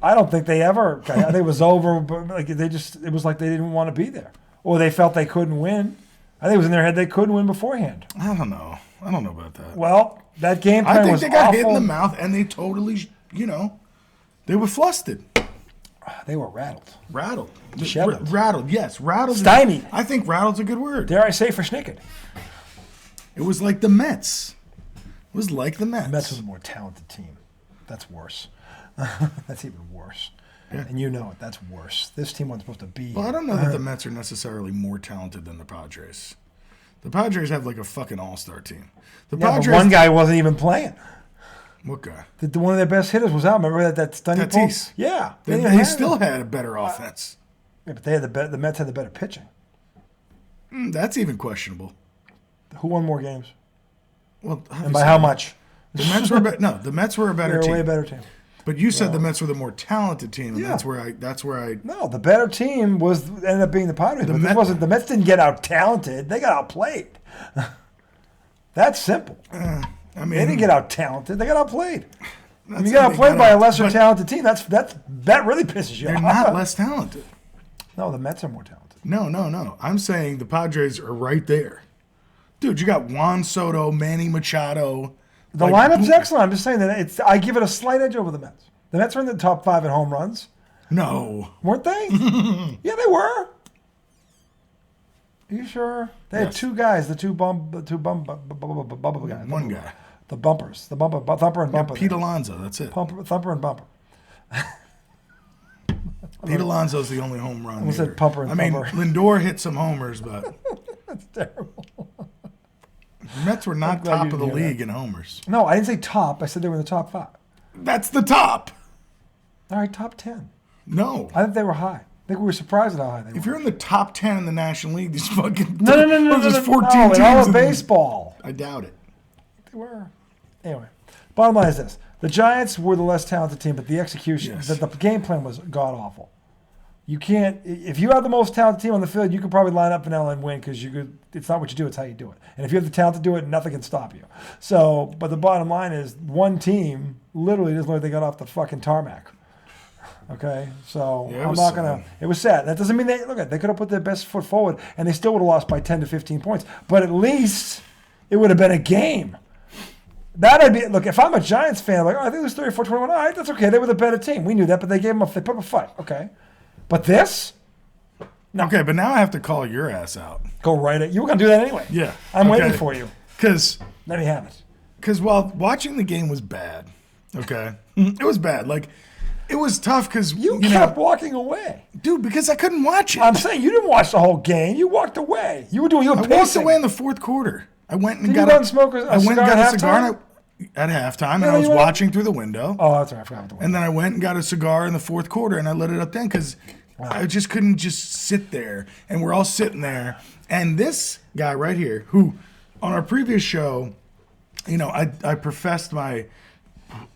I don't think they ever. I think it was over, but like it was like they didn't want to be there. Or they felt they couldn't win. I think it was in their head they couldn't win beforehand. I don't know about that. Well, that game plan was I think they got awful. hit in the mouth, and they totally, they were flustered. They were rattled. Rattled. Disheveled. Rattled, yes. Rattled. Stymied. I think rattled's a good word. Dare I say verschnickered. It was like the Mets. It was like the Mets. The Mets was a more talented team. That's worse. That's even worse. Yeah. And you know it. That's worse. This team wasn't supposed to be Well, here. I don't know that the Mets are necessarily more talented than the Padres. The Padres have like a fucking all-star team. The Yeah, Padres. but one guy wasn't even playing. What guy? One of their best hitters was out. Remember that stunning pull? Tatis. Yeah. They still had a better offense. Yeah, but they had the Mets had the better pitching. That's even questionable. Who won more games? Well, And by how much? The Mets were the Mets were a better They're a team. way better team. But you said the Mets were the more talented team, and Yeah. that's where I. No, the better team ended up being the Padres. But the Mets didn't get out talented. They got outplayed. That's simple. I mean, They didn't get out talented. They got outplayed. When you how get they outplayed got by a out- lesser but talented team, that really pisses you They're off. not less talented. No, the Mets are more talented. No. I'm saying the Padres are right there. Dude, you got Juan Soto, Manny Machado. The lineup's excellent. I'm just saying that I give it a slight edge over the Mets. The Mets were in the top 5 in home runs, No. weren't they? Yeah, they were. Are you sure? They had Yes. 2 guys, the two bump guys. One guy. The bumpers, Thumper and Bumper. Pete Alonso, that's it. Thumper and Bumper. Pete Alonso's the only home run. almost said hitter. Pumper and I mean, Thumper. Lindor hit some homers, but That's terrible. the Mets were not glad top you of the didn't hear league in homers. No, I didn't say top. I said they were in the top 5. That's the top. All right, top 10. No. I think they were high. I think we were surprised at how high they were. If you're in the top 10 in the National League, these fucking No, there's 14 no, teams in all of in the- baseball. I doubt it. They were. Anyway, bottom line is this: the Giants were the less talented team, but the execution, Yes. the game plan was god awful. You can't. If you have the most talented team on the field, you could probably line up vanilla and win because you could. It's not what you do; it's how you do it. And if you have the talent to do it, nothing can stop you. So, but the bottom line is, one team literally doesn't look like they got off the fucking tarmac. Okay, so Yeah, it I'm was not gonna. sad. It was sad. That doesn't mean they They could have put their best foot forward, and they still would have lost by 10 to 15 points. But at least it would have been a game. That'd be if I'm a Giants fan, I'm like, oh, I think it was 34-21. All right, that's okay. They were the better team. We knew that, but they gave them they put up a fight. Okay, but this, Okay, but now I have to call your ass out. go right at you. Were gonna do that anyway. Yeah. I'm okay. waiting for you. Because Let me have it. while watching the game was bad, okay? It was bad. Like, it was tough because, You kept walking away. dude, because I couldn't watch it. I'm saying you didn't watch the whole game. You walked away. You were I walked pacing. away in the fourth quarter. I went and Did got you go and smoke a I went and cigar got at a cigar halftime? at halftime, and No, I was you went- watching through the window. Oh, that's right. I forgot the one. And then I went and got a cigar in the fourth quarter, and I lit it up then because I just couldn't just sit there. And we're all sitting there. And this guy right here, who on our previous show, I professed my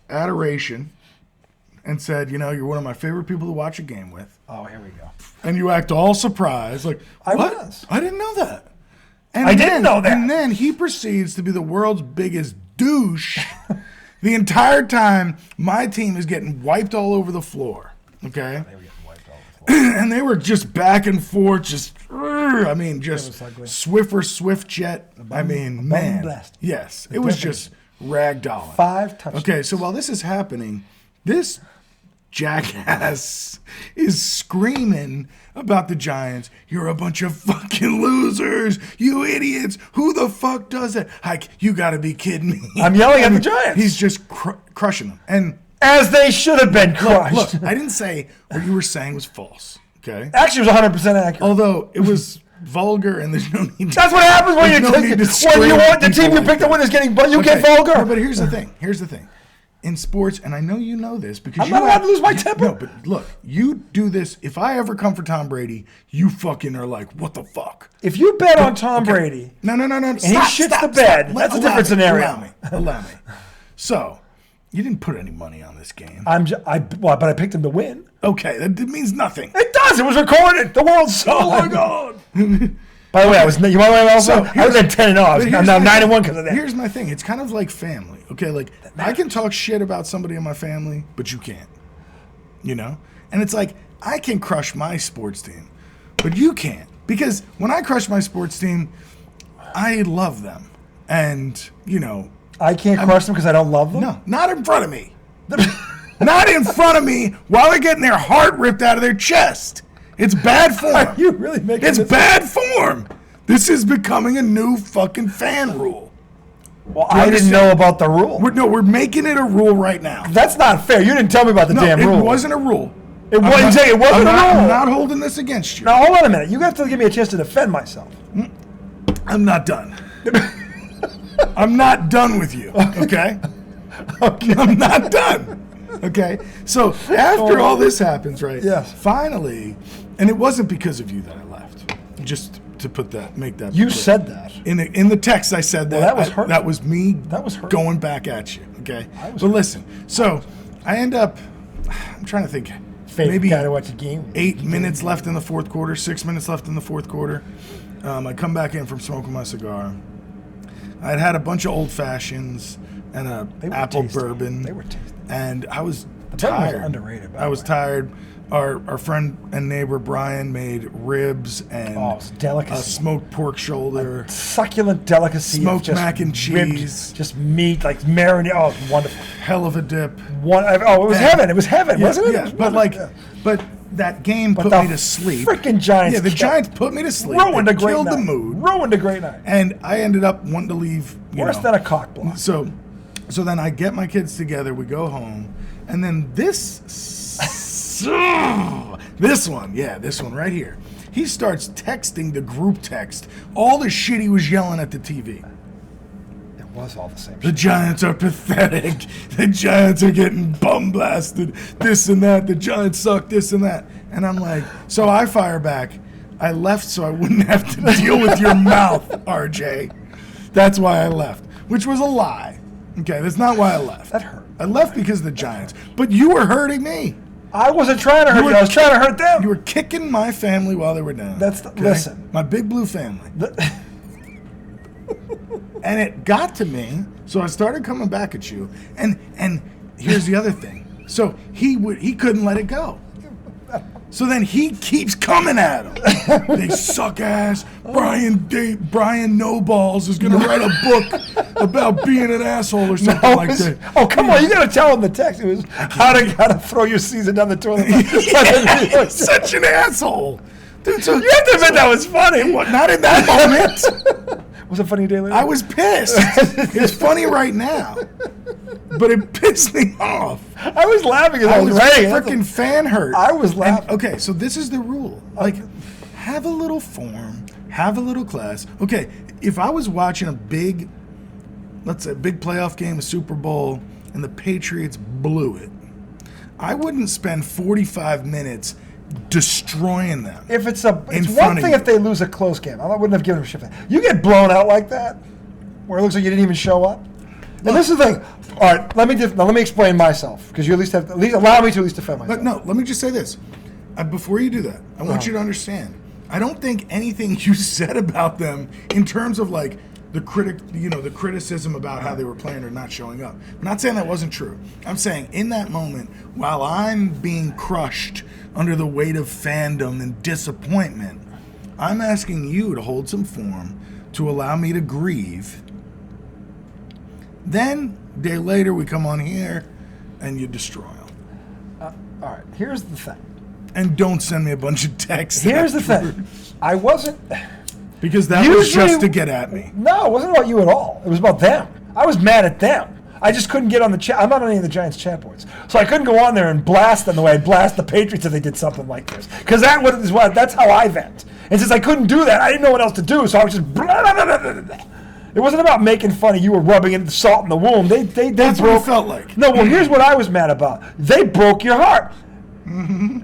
adoration and said, you're one of my favorite people to watch a game with. Oh, here we go. And you act all surprised, like, I what? was. I didn't know that. And I didn't know that. And then he proceeds to be the world's biggest douche the entire time my team is getting wiped all over the floor. Okay? They were getting wiped all the floor. And they were just back and forth, just was ugly. Swiffer, Swift Jet. Man. blast. Yes. It was definitely- just ragdolling. 5 touchdowns. Okay, so while this is happening, this jackass is screaming about the Giants. You're a bunch of fucking losers. You idiots. Who the fuck does that? Like, you got to be kidding me. I'm yelling at the Giants. He's just crushing them. And As they should have been crushed. look, I didn't say what you were saying was false, okay? Actually, it was 100% accurate. Although it was vulgar and there's no need to... That's what happens when There's you no take need it. to When you scream want at the team people you like picked to that. win is getting, but you Okay, get vulgar. No, but here's the thing. In sports, and I know you know this because I'm you not allowed to lose my temper. No, but look, you do this. If I ever come for Tom Brady, you fucking are like, what the fuck? If you bet on Tom Brady, No. he shits the bed, that's a different scenario. Allow me. So, You didn't put any money on this game. But I picked him to win. Okay, that means nothing. It does. It was recorded. The world saw. Oh my it. God. By the way, I was. You want to know also? I was at 10-0. I'm now 9-1 because of that. Here's my thing. It's kind of like family. Okay, like I can talk shit about somebody in my family, but you can't. You know, and it's like I can crush my sports team, but you can't, because when I crush my sports team, I love them, and you know. I can't crush them because I don't love them? No, not in front of me. Not in front of me while they're getting their heart ripped out of their chest. It's bad form. Are you really making It's bad form. This is becoming a new fucking fan rule. Well, I didn't know about the rule. We're making it a rule right now. That's not fair. You didn't tell me about the damn rule. It wasn't a rule. It wasn't a rule. I'm not holding this against you. Now, hold on a minute. You have to give me a chance to defend myself. I'm not done. I'm not done with you, okay? Okay. I'm not done. Okay? So after all this happens, right? Yes. Finally, and it wasn't because of you that I left. Just to make that You clear. said that. In the text I said that. Well, that was hurtful. That was me That was hurtful. going back at you, okay? But listen, so I end up, I'm trying to think, maybe Gotta watch the game. 8 minutes left in the fourth quarter, 6 minutes left in the fourth quarter. I come back in from smoking my cigar. I'd had a bunch of old fashions and a apple bourbon. They were tasty. And I was The bourbon was tired. underrated, by I the was way. tired. Our friend and neighbor Brian made ribs and it's a delicacy. a smoked pork shoulder, Succulent delicacy. of smoked just mac and ribbed, cheese, just meat, like marinade. Oh, it was wonderful. hell of a dip. It was heaven. It was heaven, wasn't it? Yeah, but that game put me to sleep. Freaking Giants. Yeah, the Giants put me to sleep. Ruined They a great killed night. the mood. Ruined a great night. And I ended up wanting to leave. Worse than a cock block. So then I get my kids together. We go home, and then this one right here. He starts texting the group text all the shit he was yelling at the TV. It was all the same. The Giants are pathetic. The Giants are getting bum blasted. This and that. The Giants suck. This and that. And I'm like, so I fire back. I left so I wouldn't have to deal with your mouth, RJ. That's why I left, which was a lie. Okay, that's not why I left. That hurt. I left because of the Giants. But you were hurting me. I wasn't trying to hurt you. I was trying to hurt them. You were kicking my family while they were down. Listen. My big blue family. And it got to me, so I started coming back at you. And here's the other thing. So he couldn't let it go. So then he keeps coming at him. They suck ass. Brian No Balls is gonna write a book about being an asshole or something like that. Oh, come on! You gotta tell him the text. It was how to throw your season down the toilet. Yeah, such an asshole, dude. So You have to admit that was funny. not in that moment. Was it funny, Daily? I was pissed. It's funny right now, but it pissed me off. I was laughing as I I was was writing. freaking fan hurt. I was laughing. Okay, so this is the rule. Like, have a little form, have a little class. Okay, if I was watching a big, let's say, a big playoff game, a Super Bowl, and the Patriots blew it, I wouldn't spend 45 minutes destroying them. If it's in one front of thing you. if they lose a close game. I wouldn't have given them shit for that. You get blown out like that, where it looks like you didn't even show up. And this is the thing. All right, let me explain myself, because you at least allow me to at least defend myself. But no, let me just say this. Before you do that, I want you to understand. I don't think anything you said about them in terms of like the criticism about how they were playing or not showing up. I'm not saying that wasn't true. I'm saying in that moment, while I'm being crushed under the weight of fandom and disappointment, I'm asking you to hold some form to allow me to grieve. Then, a day later, we come on here and you destroy them. All right, here's the thing. And don't send me a bunch of texts. Here's the thing. I wasn't... Because that was just to get at me. No, it wasn't about you at all. It was about them. I was mad at them. I just couldn't get on the chat. I'm not on any of the Giants chat boards. So I couldn't go on there and blast them the way I'd blast the Patriots if they did something like this. Because that's how I vent. And since I couldn't do that, I didn't know what else to do. So I was just... Blah, blah, blah, blah, blah, blah. It wasn't about making fun of you or rubbing in the salt in the wound. They That's broke. what it felt like. No, well, here's what I was mad about. They broke your heart.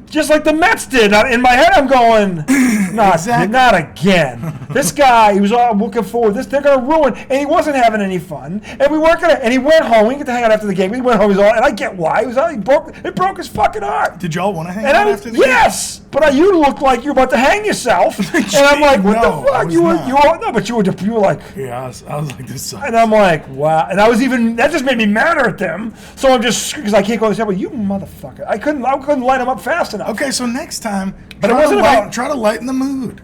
Just like the Mets did. In my head, I'm going, not again. This guy, he was all looking forward. They're going to ruin, and he wasn't having any fun. And we weren't going to. And he went home. We get to hang out after the game. He went home. And I get why. It broke his fucking heart. Did y'all want to hang out after the game? Yes, but you looked like you were about to hang yourself. And I'm like, what the fuck? You were like, yeah, I was like, this sucks. And I'm like, wow. And that just made me madder at them. So I'm just, because I can't go to the table. You motherfucker. I couldn't light him up fast enough. Okay, so next time, but it wasn't try to lighten the mood.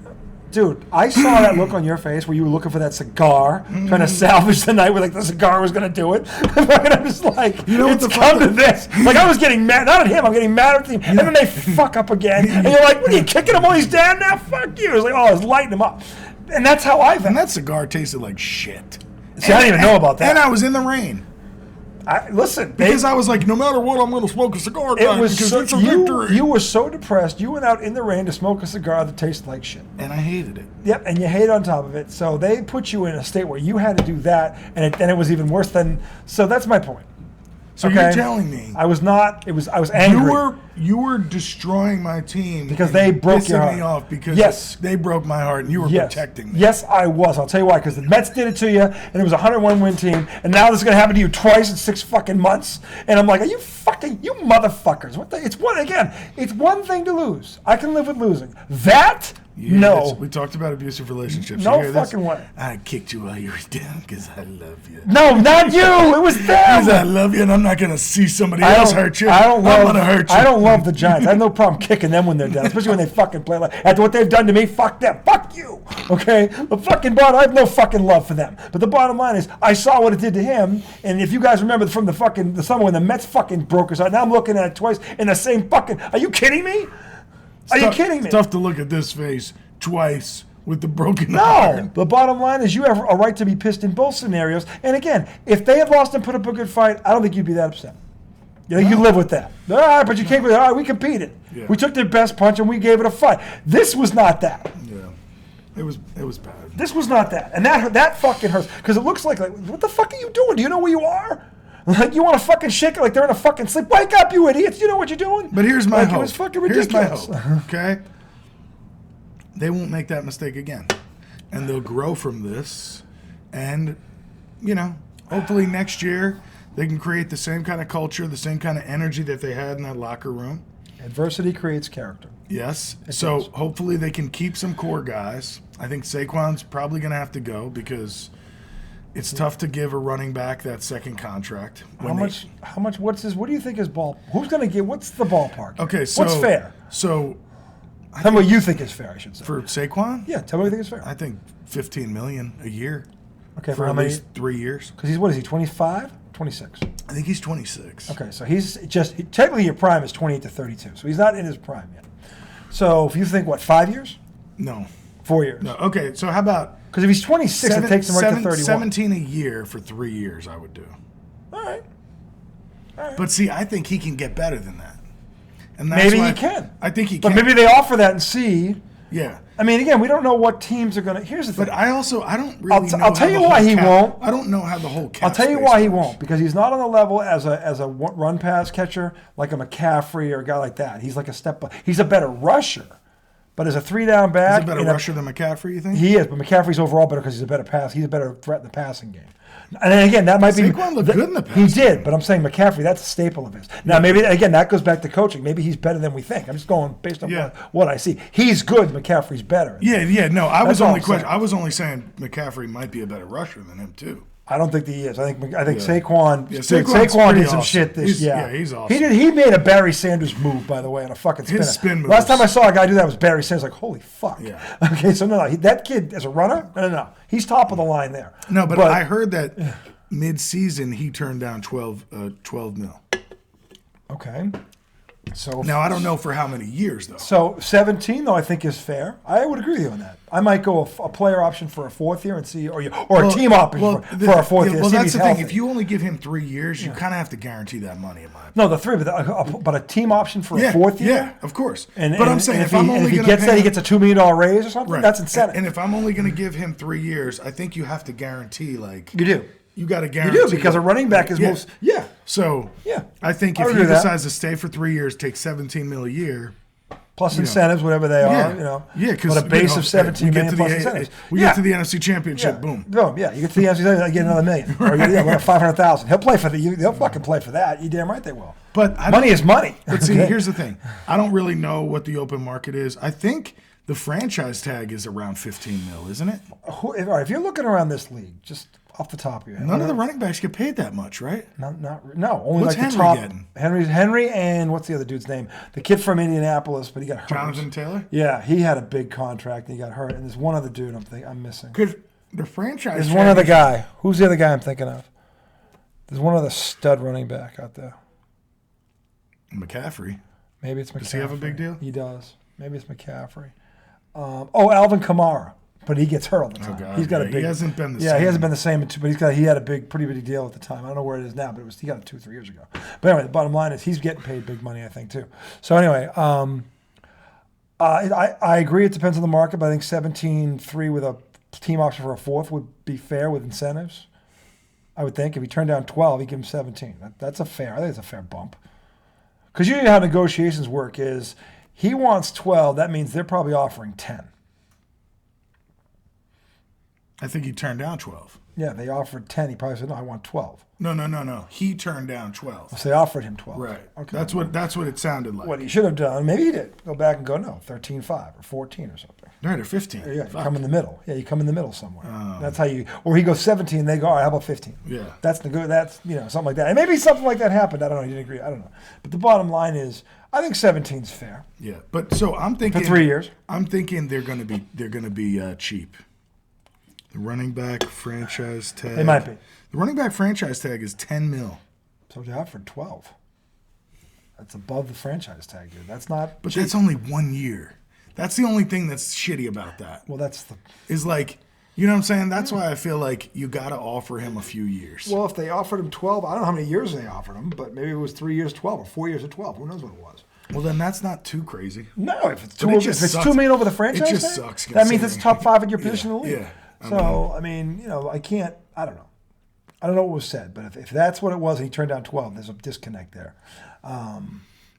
Dude, I saw that look on your face where you were looking for that cigar, trying to salvage the night where like the cigar was going to do it. And I'm just like, you know what it's come to this. Like I was getting mad, not at him, I'm getting mad at the team. And then they fuck up again. And you're like, what are you kicking him while he's down now? Fuck you. It's like, I was lighting him up. And that's how I felt. And that cigar tasted like shit. See, I didn't even know about that. And I was in the rain. Listen, because I was like, no matter what, I'm going to smoke a cigar. You were so depressed. You went out in the rain to smoke a cigar that tasted like shit, and I hated it. Yep, and you hated on top of it. So they put you in a state where you had to do that, and it was even worse than. So that's my point. So you're telling me I was not. I was angry. You were destroying my team because they broke your heart. Me off because they broke my heart, and you were protecting me. Yes, I was. I'll tell you why. Because the Mets did it to you, and it was a 101 win team, and now this is going to happen to you twice in 6 fucking months. And I'm like, are you motherfuckers? It's one thing to lose. I can live with losing. That. Yeah, no. We talked about abusive relationships. No fucking way. I kicked you while you were down because I love you. No, not you. It was them. Because I love you, and I'm not going to see somebody else hurt you. I'm going to hurt you. I don't love the Giants. I have no problem kicking them when they're down, especially when they fucking play like after what they've done to me. Fuck them. Fuck you. Okay? The fucking bottom. I have no fucking love for them. But the bottom line is, I saw what it did to him, and if you guys remember from the summer when the Mets fucking broke us out, now I'm looking at it twice in the same fucking. Are you kidding me? Are you kidding me? It's tough to look at this face twice with the broken heart. No, the bottom line is you have a right to be pissed in both scenarios. And again, if they had lost and put up a good fight, I don't think you'd be that upset. You live with that. All right, but you can't go, all right, we competed. Yeah. We took their best punch and we gave it a fight. This was not that. Yeah, it was bad. This was not that. And that fucking hurts. Because it looks like, what the fuck are you doing? Do you know where you are? Like, you want to fucking shake it like they're in a fucking sleep. Wake up, you idiots. You know what you're doing? But here's my hope. It was fucking ridiculous. Here's my hope, okay? They won't make that mistake again. And they'll grow from this. And, hopefully next year they can create the same kind of culture, the same kind of energy that they had in that locker room. Adversity creates character. Yes. So hopefully they can keep some core guys. I think Saquon's probably going to have to go because it's tough to give a running back that second contract. How much, what do you think is who's going to get, what's the ballpark? Okay, so. What's fair? So. Tell me what you think is fair, I should say. For Saquon? Yeah, tell me what you think is fair. I think $15 million a year. Okay, for at least 3 years. Because what is he, 25? 26? I think he's 26. Okay, so technically your prime is 28 to 32, so he's not in his prime yet. So if you think, 5 years? No. 4 years? No, okay, so how about... Because if he's 26, it takes him right to 31. 17 a year for 3 years, I would do. All right. But see, I think he can get better than that. And maybe he can. I think he can. But maybe they offer that and see. Yeah. I mean, again, we don't know what teams are going to. Here's the thing. But I don't really know. I'll tell you why he won't. I don't know how the whole cap I'll tell you why he won't. Because he's not on the level as a run pass catcher like a McCaffrey or a guy like that. He's like a step. He's a better rusher. But as a 3-down back. He's a better rusher than McCaffrey, you think? He is, but McCaffrey's overall better because he's a better pass. He's a better threat in the passing game. And then again, that might be. Saquon looked good in the past. He did, but I'm saying McCaffrey, that's a staple of his. Now, maybe, again, that goes back to coaching. Maybe he's better than we think. I'm just going based on what I see. He's good. McCaffrey's better. Yeah, no, I was only saying McCaffrey might be a better rusher than him, too. I don't think he is. I think Saquon. Yeah, Saquon did some shit this. Yeah, he's awesome. He made a Barry Sanders move, by the way, on a fucking spinner. His spin moves. Last time I saw a guy do that was Barry Sanders. Like, holy fuck. Yeah. Okay, so no, that kid as a runner, no, he's top of the line there. No, but I heard that mid-season he turned down 12 mil. Okay. So now I don't know for how many years though. So 17 though I think is fair. I would agree with you on that. I might go a player option for a 4th year and see, or a team option for a 4th year. Well, that's the thing. If you only give him 3 years, you kind of have to guarantee that money. In my opinion. No, the 3, but a team option for a 4th year. Yeah, of course. But I'm saying if he gets that, he gets a $2 million raise or something. Right. That's incentive. And if I'm only going to give him 3 years, I think you have to guarantee you do. you got to You guarantee. do, because a running back is most. Yeah. So Yeah. I think I if would he agree with that. decides to stay for 3 years, take $17 million a year. Plus incentives, whatever they are, because With a base of 17 million plus incentives. We get to the NFC Championship, Yeah. boom. Boom. Yeah, you get to the NFC Championship, I get another million. Or you get 500,000. He'll play for they'll fucking play for that. You damn right they will. But money is money. But see, here's the thing. I don't really know what the open market is. I think the franchise tag is around 15 mil, isn't it? All right, if you're looking around this league, just off the top of your head. None of the running backs get paid that much, right? No, only What's like the Henry top. getting? Henry and what's the other dude's name? The kid from Indianapolis, but he got hurt. Jonathan Taylor? Yeah, he had a big contract and he got hurt. And there's one other dude I'm missing. Because the franchise There's tag one other is- guy. Who's the other guy I'm thinking of? There's one other stud running back out there. McCaffrey. Maybe it's McCaffrey. Does he have a big deal? He does. Maybe it's McCaffrey. Alvin Kamara. But he gets hurt all the time. God, He's got a yeah, big. he hasn't been the Yeah, same. he hasn't been the same. But he had a pretty big deal at the time. I don't know where it is now, but he got it 2-3 years ago. But anyway, the bottom line is he's getting paid big money, I think, too. So anyway, I agree. It depends on the market, but I think 17-3 with a team option for a fourth would be fair with incentives. I would think if he turned down 12, he'd give him 17. That's a fair. I think it's a fair bump. Because usually how negotiations work is he wants 12. That means they're probably offering 10. I think he turned down 12. Yeah, they offered 10. He probably said, no, I want 12. No. He turned down 12. So they offered him 12. Right. Okay. That's what it sounded like. What he should have done, maybe he did, go back and go, no, 13-5 or 14 or something. Right, or 15. Yeah, you Fuck. come in the middle. Yeah, you come in the middle somewhere. That's how you, or he goes 17, they go, all right, how about 15? Yeah. That's something like that. And maybe something like that happened. I don't know. He didn't agree. I don't know. But the bottom line is, I think 17's fair. Yeah, but so I'm thinking For 3 years. I'm thinking they're gonna be cheap. The running back franchise tag. They might be. The running back franchise tag is 10 mil. So they offered 12. That's above the franchise tag, dude. That's not. But cheap. that's only 1 year. That's the only thing that's shitty about that. Well, that's the. Is like, you know what I'm saying? That's why I feel like you got to offer him a few years. Well, if they offered him 12, I don't know how many years they offered him, but maybe it was 3 years 12 or 4 years of 12. Who knows what it was? Well, then that's not too crazy. No, if it's But two, it if just it's sucks. $2 million over the franchise, It just tag, sucks that means it's considering. top 5 in your position in the league. Yeah. So I mean, I can't. I don't know. I don't know what was said, but if that's what it was, and he turned down 12, there's a disconnect there.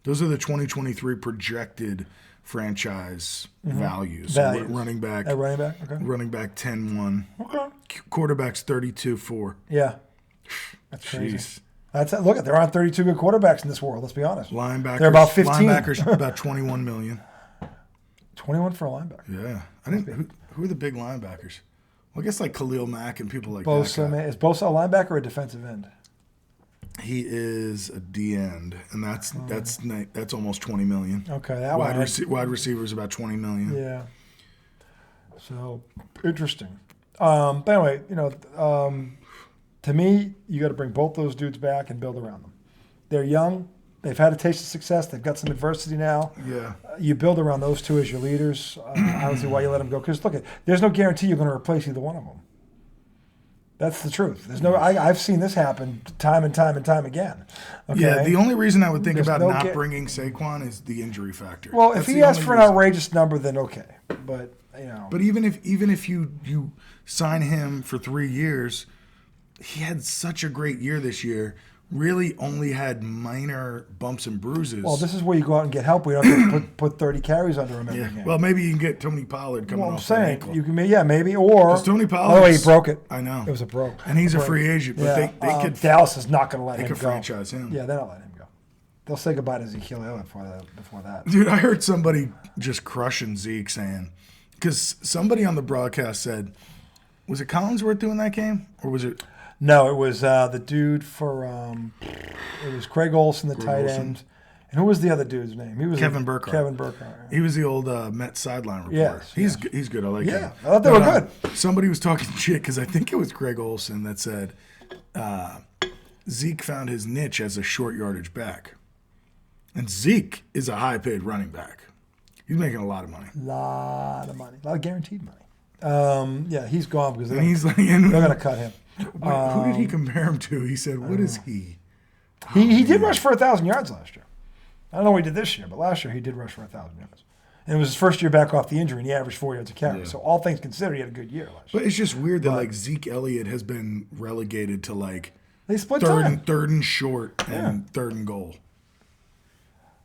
Those are the 2023 projected franchise values. So Values. running back. At running back, okay. Running back 10-1. Okay. Quarterbacks 32-4. Yeah, that's crazy. Jeez. Look, there aren't 32 good quarterbacks in this world. Let's be honest. Linebackers. They're about 15. Linebackers about 21 million. 21 for a linebacker. Yeah. I didn't. Who are the big linebackers? Well, I guess like Khalil Mack and people like Bosa, that. man, is Bosa a linebacker or a defensive end? He is a D end, and that's almost 20 million. Okay, that Wide one. wide receivers about 20 million. Yeah. So interesting. But anyway, to me, you got to bring both those dudes back and build around them. They're young. They've had a taste of success. They've got some adversity now. Yeah. You build around those two as your leaders. I don't see why you let them go. Because look, there's no guarantee you're going to replace either one of them. That's the truth. There's no. I've seen this happen time and time and time again. Okay? Yeah, the only reason I would think There's about no not bringing Saquon is the injury factor. Well, That's if he the asks only for an reason. outrageous number, then okay. But But even if you sign him for 3 years, he had such a great year this year. Really only had minor bumps and bruises. well, this is where you go out and get help. We don't have to put 30 carries under him every yeah. game. Well, maybe you can get Tony Pollard coming Well, I'm off that saying ankle. you can, maybe, or 'Cause Tony oh, Pollard's- he broke it. I know. It was a broke, And he's a break. free agent, but Yeah, they could Dallas is not going to let him could go. franchise him. Yeah, they're not letting him go. They'll say goodbye to Ezekiel Elliott before that. Dude, I heard somebody just crushing Zeke saying, because somebody on the broadcast said, was it Collinsworth doing that game, or was it? No, it was the dude for it was Craig Olsen, the tight Olsen. end, and who was the other dude's name? He was Kevin Burkhardt. Kevin Burkhardt. He was the old Mets sideline reporter. Yes, he's good. I like him. Yeah, I thought they were But, good. Somebody was talking shit because I think it was Craig Olsen that said Zeke found his niche as a short yardage back, and Zeke is a high paid running back. He's making a lot of money. Lot of money, a lot of guaranteed money. Yeah, he's gone because And he's like, they're going to cut him. who did he compare him to? He said, "What is he?" He did rush for 1,000 yards last year. I don't know what he did this year, but last year he did rush for 1,000 yards. And it was his first year back off the injury, and he averaged 4 yards a carry. Yeah. So all things considered, he had a good year last year. But it's just weird that like Zeke Elliott has been relegated to like They split third time. and third and short and third and goal.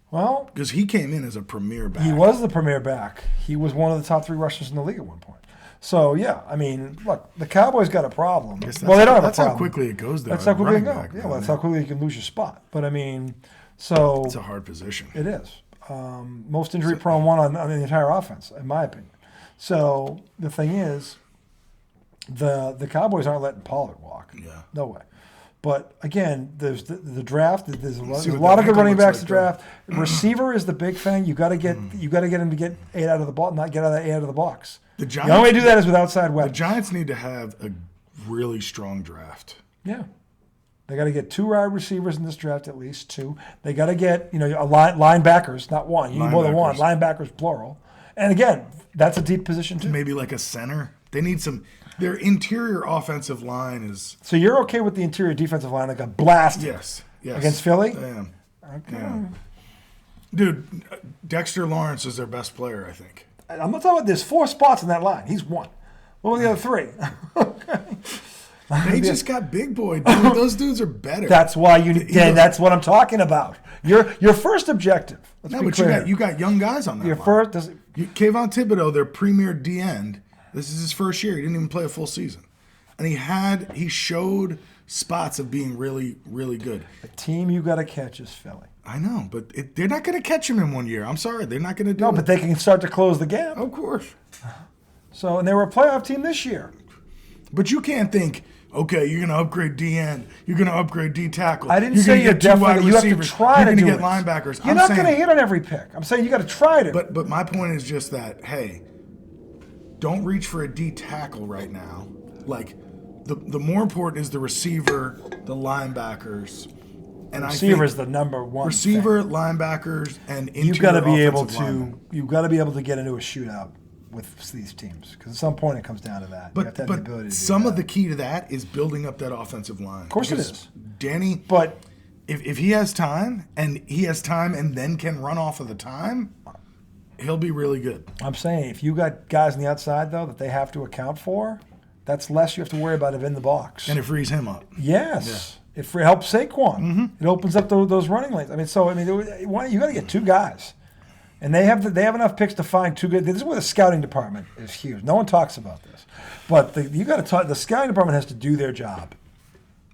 Well, Because he came in as a premier back. he was the premier back. He was one of the top 3 rushers in the league at one point. So, yeah, I mean, look, the Cowboys got a problem. Guess Well, they don't have a That's problem. how quickly it goes, though. That's how quickly it running goes. back, Yeah, man. well, that's how quickly you can lose your spot. But, I mean, so It's a hard position. it is. Most injury-prone one on the entire offense, in my opinion. So, the thing is, the Cowboys aren't letting Pollard walk. Yeah. No way. But again, there's the draft. There's a See lot what of good the running ankle backs to looks draft. Receiver is the big thing. You got to get him to get 8 out of the box, not get out of 8 out of the box. The The only way to do that is with outside The weapons. Giants need to have a really strong draft. Yeah, they got to get 2 wide receivers in this draft, at least 2. They got to get linebackers, not one. You need more than one. Linebackers plural. And again, that's a deep position too. Maybe like a center. They need some. Their interior offensive line is. So you're okay with the interior defensive line that got blasted Yes. against Philly? I am. Okay. Yeah. Dude, Dexter Lawrence is their best player, I think. I'm not talking about there's 4 spots in that line. He's 1. What were the other 3? They just got big boy. Dude. Those dudes are better. That's why that's what I'm talking about. Your first objective. Let's no, be but clear. you got young guys on that Your line. first. Does, Kayvon Thibodeau, their premier D end. This is his first year. He didn't even play a full season, and he showed spots of being really, really good. the team you got to catch is Philly. I know, but they're not going to catch him in 1 year. I'm sorry, they're not going to do it. No, but they can start to close the gap. Of course. So, and they were a playoff team this year. But you can't think, okay, you're going to upgrade D end, you're going to upgrade D tackle. I didn't you're say gonna you're get 2 wide definitely. You have to receivers, try to do You're it. going to get linebackers. You're not going to hit on every pick. I'm saying you got to try to. But my point is just that, hey, don't reach for a D tackle right now. Like, the more important is the receiver, the linebackers, and receiver I is think the number one. receiver, linebackers, and interior You've got to be able offensive linemen. to get into a shootout with these teams because at some point it comes down to that. You have to have the ability to But do some of that. the key to that is building up that offensive line. Of course it is. Danny, But if he has time and then can run off of the time, he'll be really good. I'm saying if you got guys on the outside though that they have to account for, that's less you have to worry about in the box. And it frees him up. Yes. It helps Saquon. Mm-hmm. It opens up those running lanes. You got to get 2 guys, and they have enough picks to find 2 good. This is where the scouting department is huge. No one talks about this, but you got to talk. The scouting department has to do their job.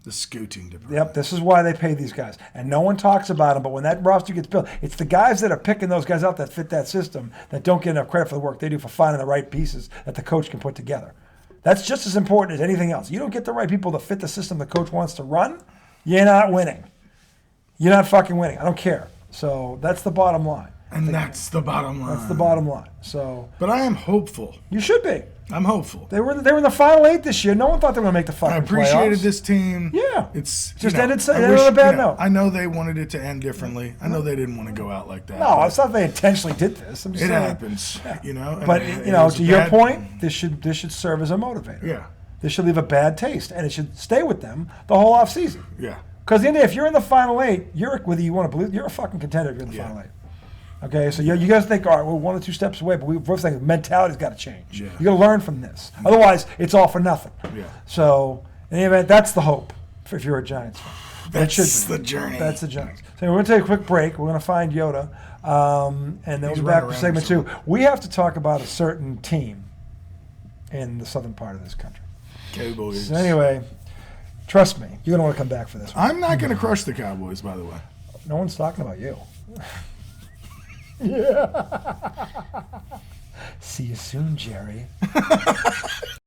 The scouting department. Yep, this is why they pay these guys, and no one talks about them. But when that roster gets built, it's the guys that are picking those guys out that fit that system that don't get enough credit for the work they do for finding the right pieces that the coach can put together. That's just as important as anything else. You don't get the right people to fit the system the coach wants to run, you're not winning. You're not fucking winning. I don't care. So that's the bottom line. And that's the bottom line. That's the bottom line. So But I am hopeful. you should be. I'm hopeful. They were in the final 8 this year. No one thought they were going to make the fucking I appreciated playoffs. this team. Yeah. It's Just you know, ended I on wish- a bad you know, note. I know they wanted it to end differently. I know they didn't want to go out like that. No, it's not they intentionally did this. I'm just It saying. happens, you know. But and you know, was to a your bad- point, this should serve as a motivator. Yeah, This should leave a bad taste, and it should stay with them the whole offseason. yeah. Because if you're in the final 8, whether you want to believe, you're a fucking contender if you're in the Yeah. final 8. Okay, so you guys think, all right, we're 1 or 2 steps away, but we're saying mentality's got to change. Yeah. You got to learn from this. Otherwise, it's all for nothing. Yeah. So, in any event, that's the hope if you're a Giants fan. That should That's be. the journey. That's the Giants. So we're going to take a quick break. We're going to find Yoda, and then we'll He's be back running for segment around 2. We have to talk about a certain team in the southern part of this country. Cowboys. So anyway, trust me, you're going to want to come back for this one. I'm not going to crush the Cowboys, by the way. No one's talking about you. Yeah. See you soon, Jerry.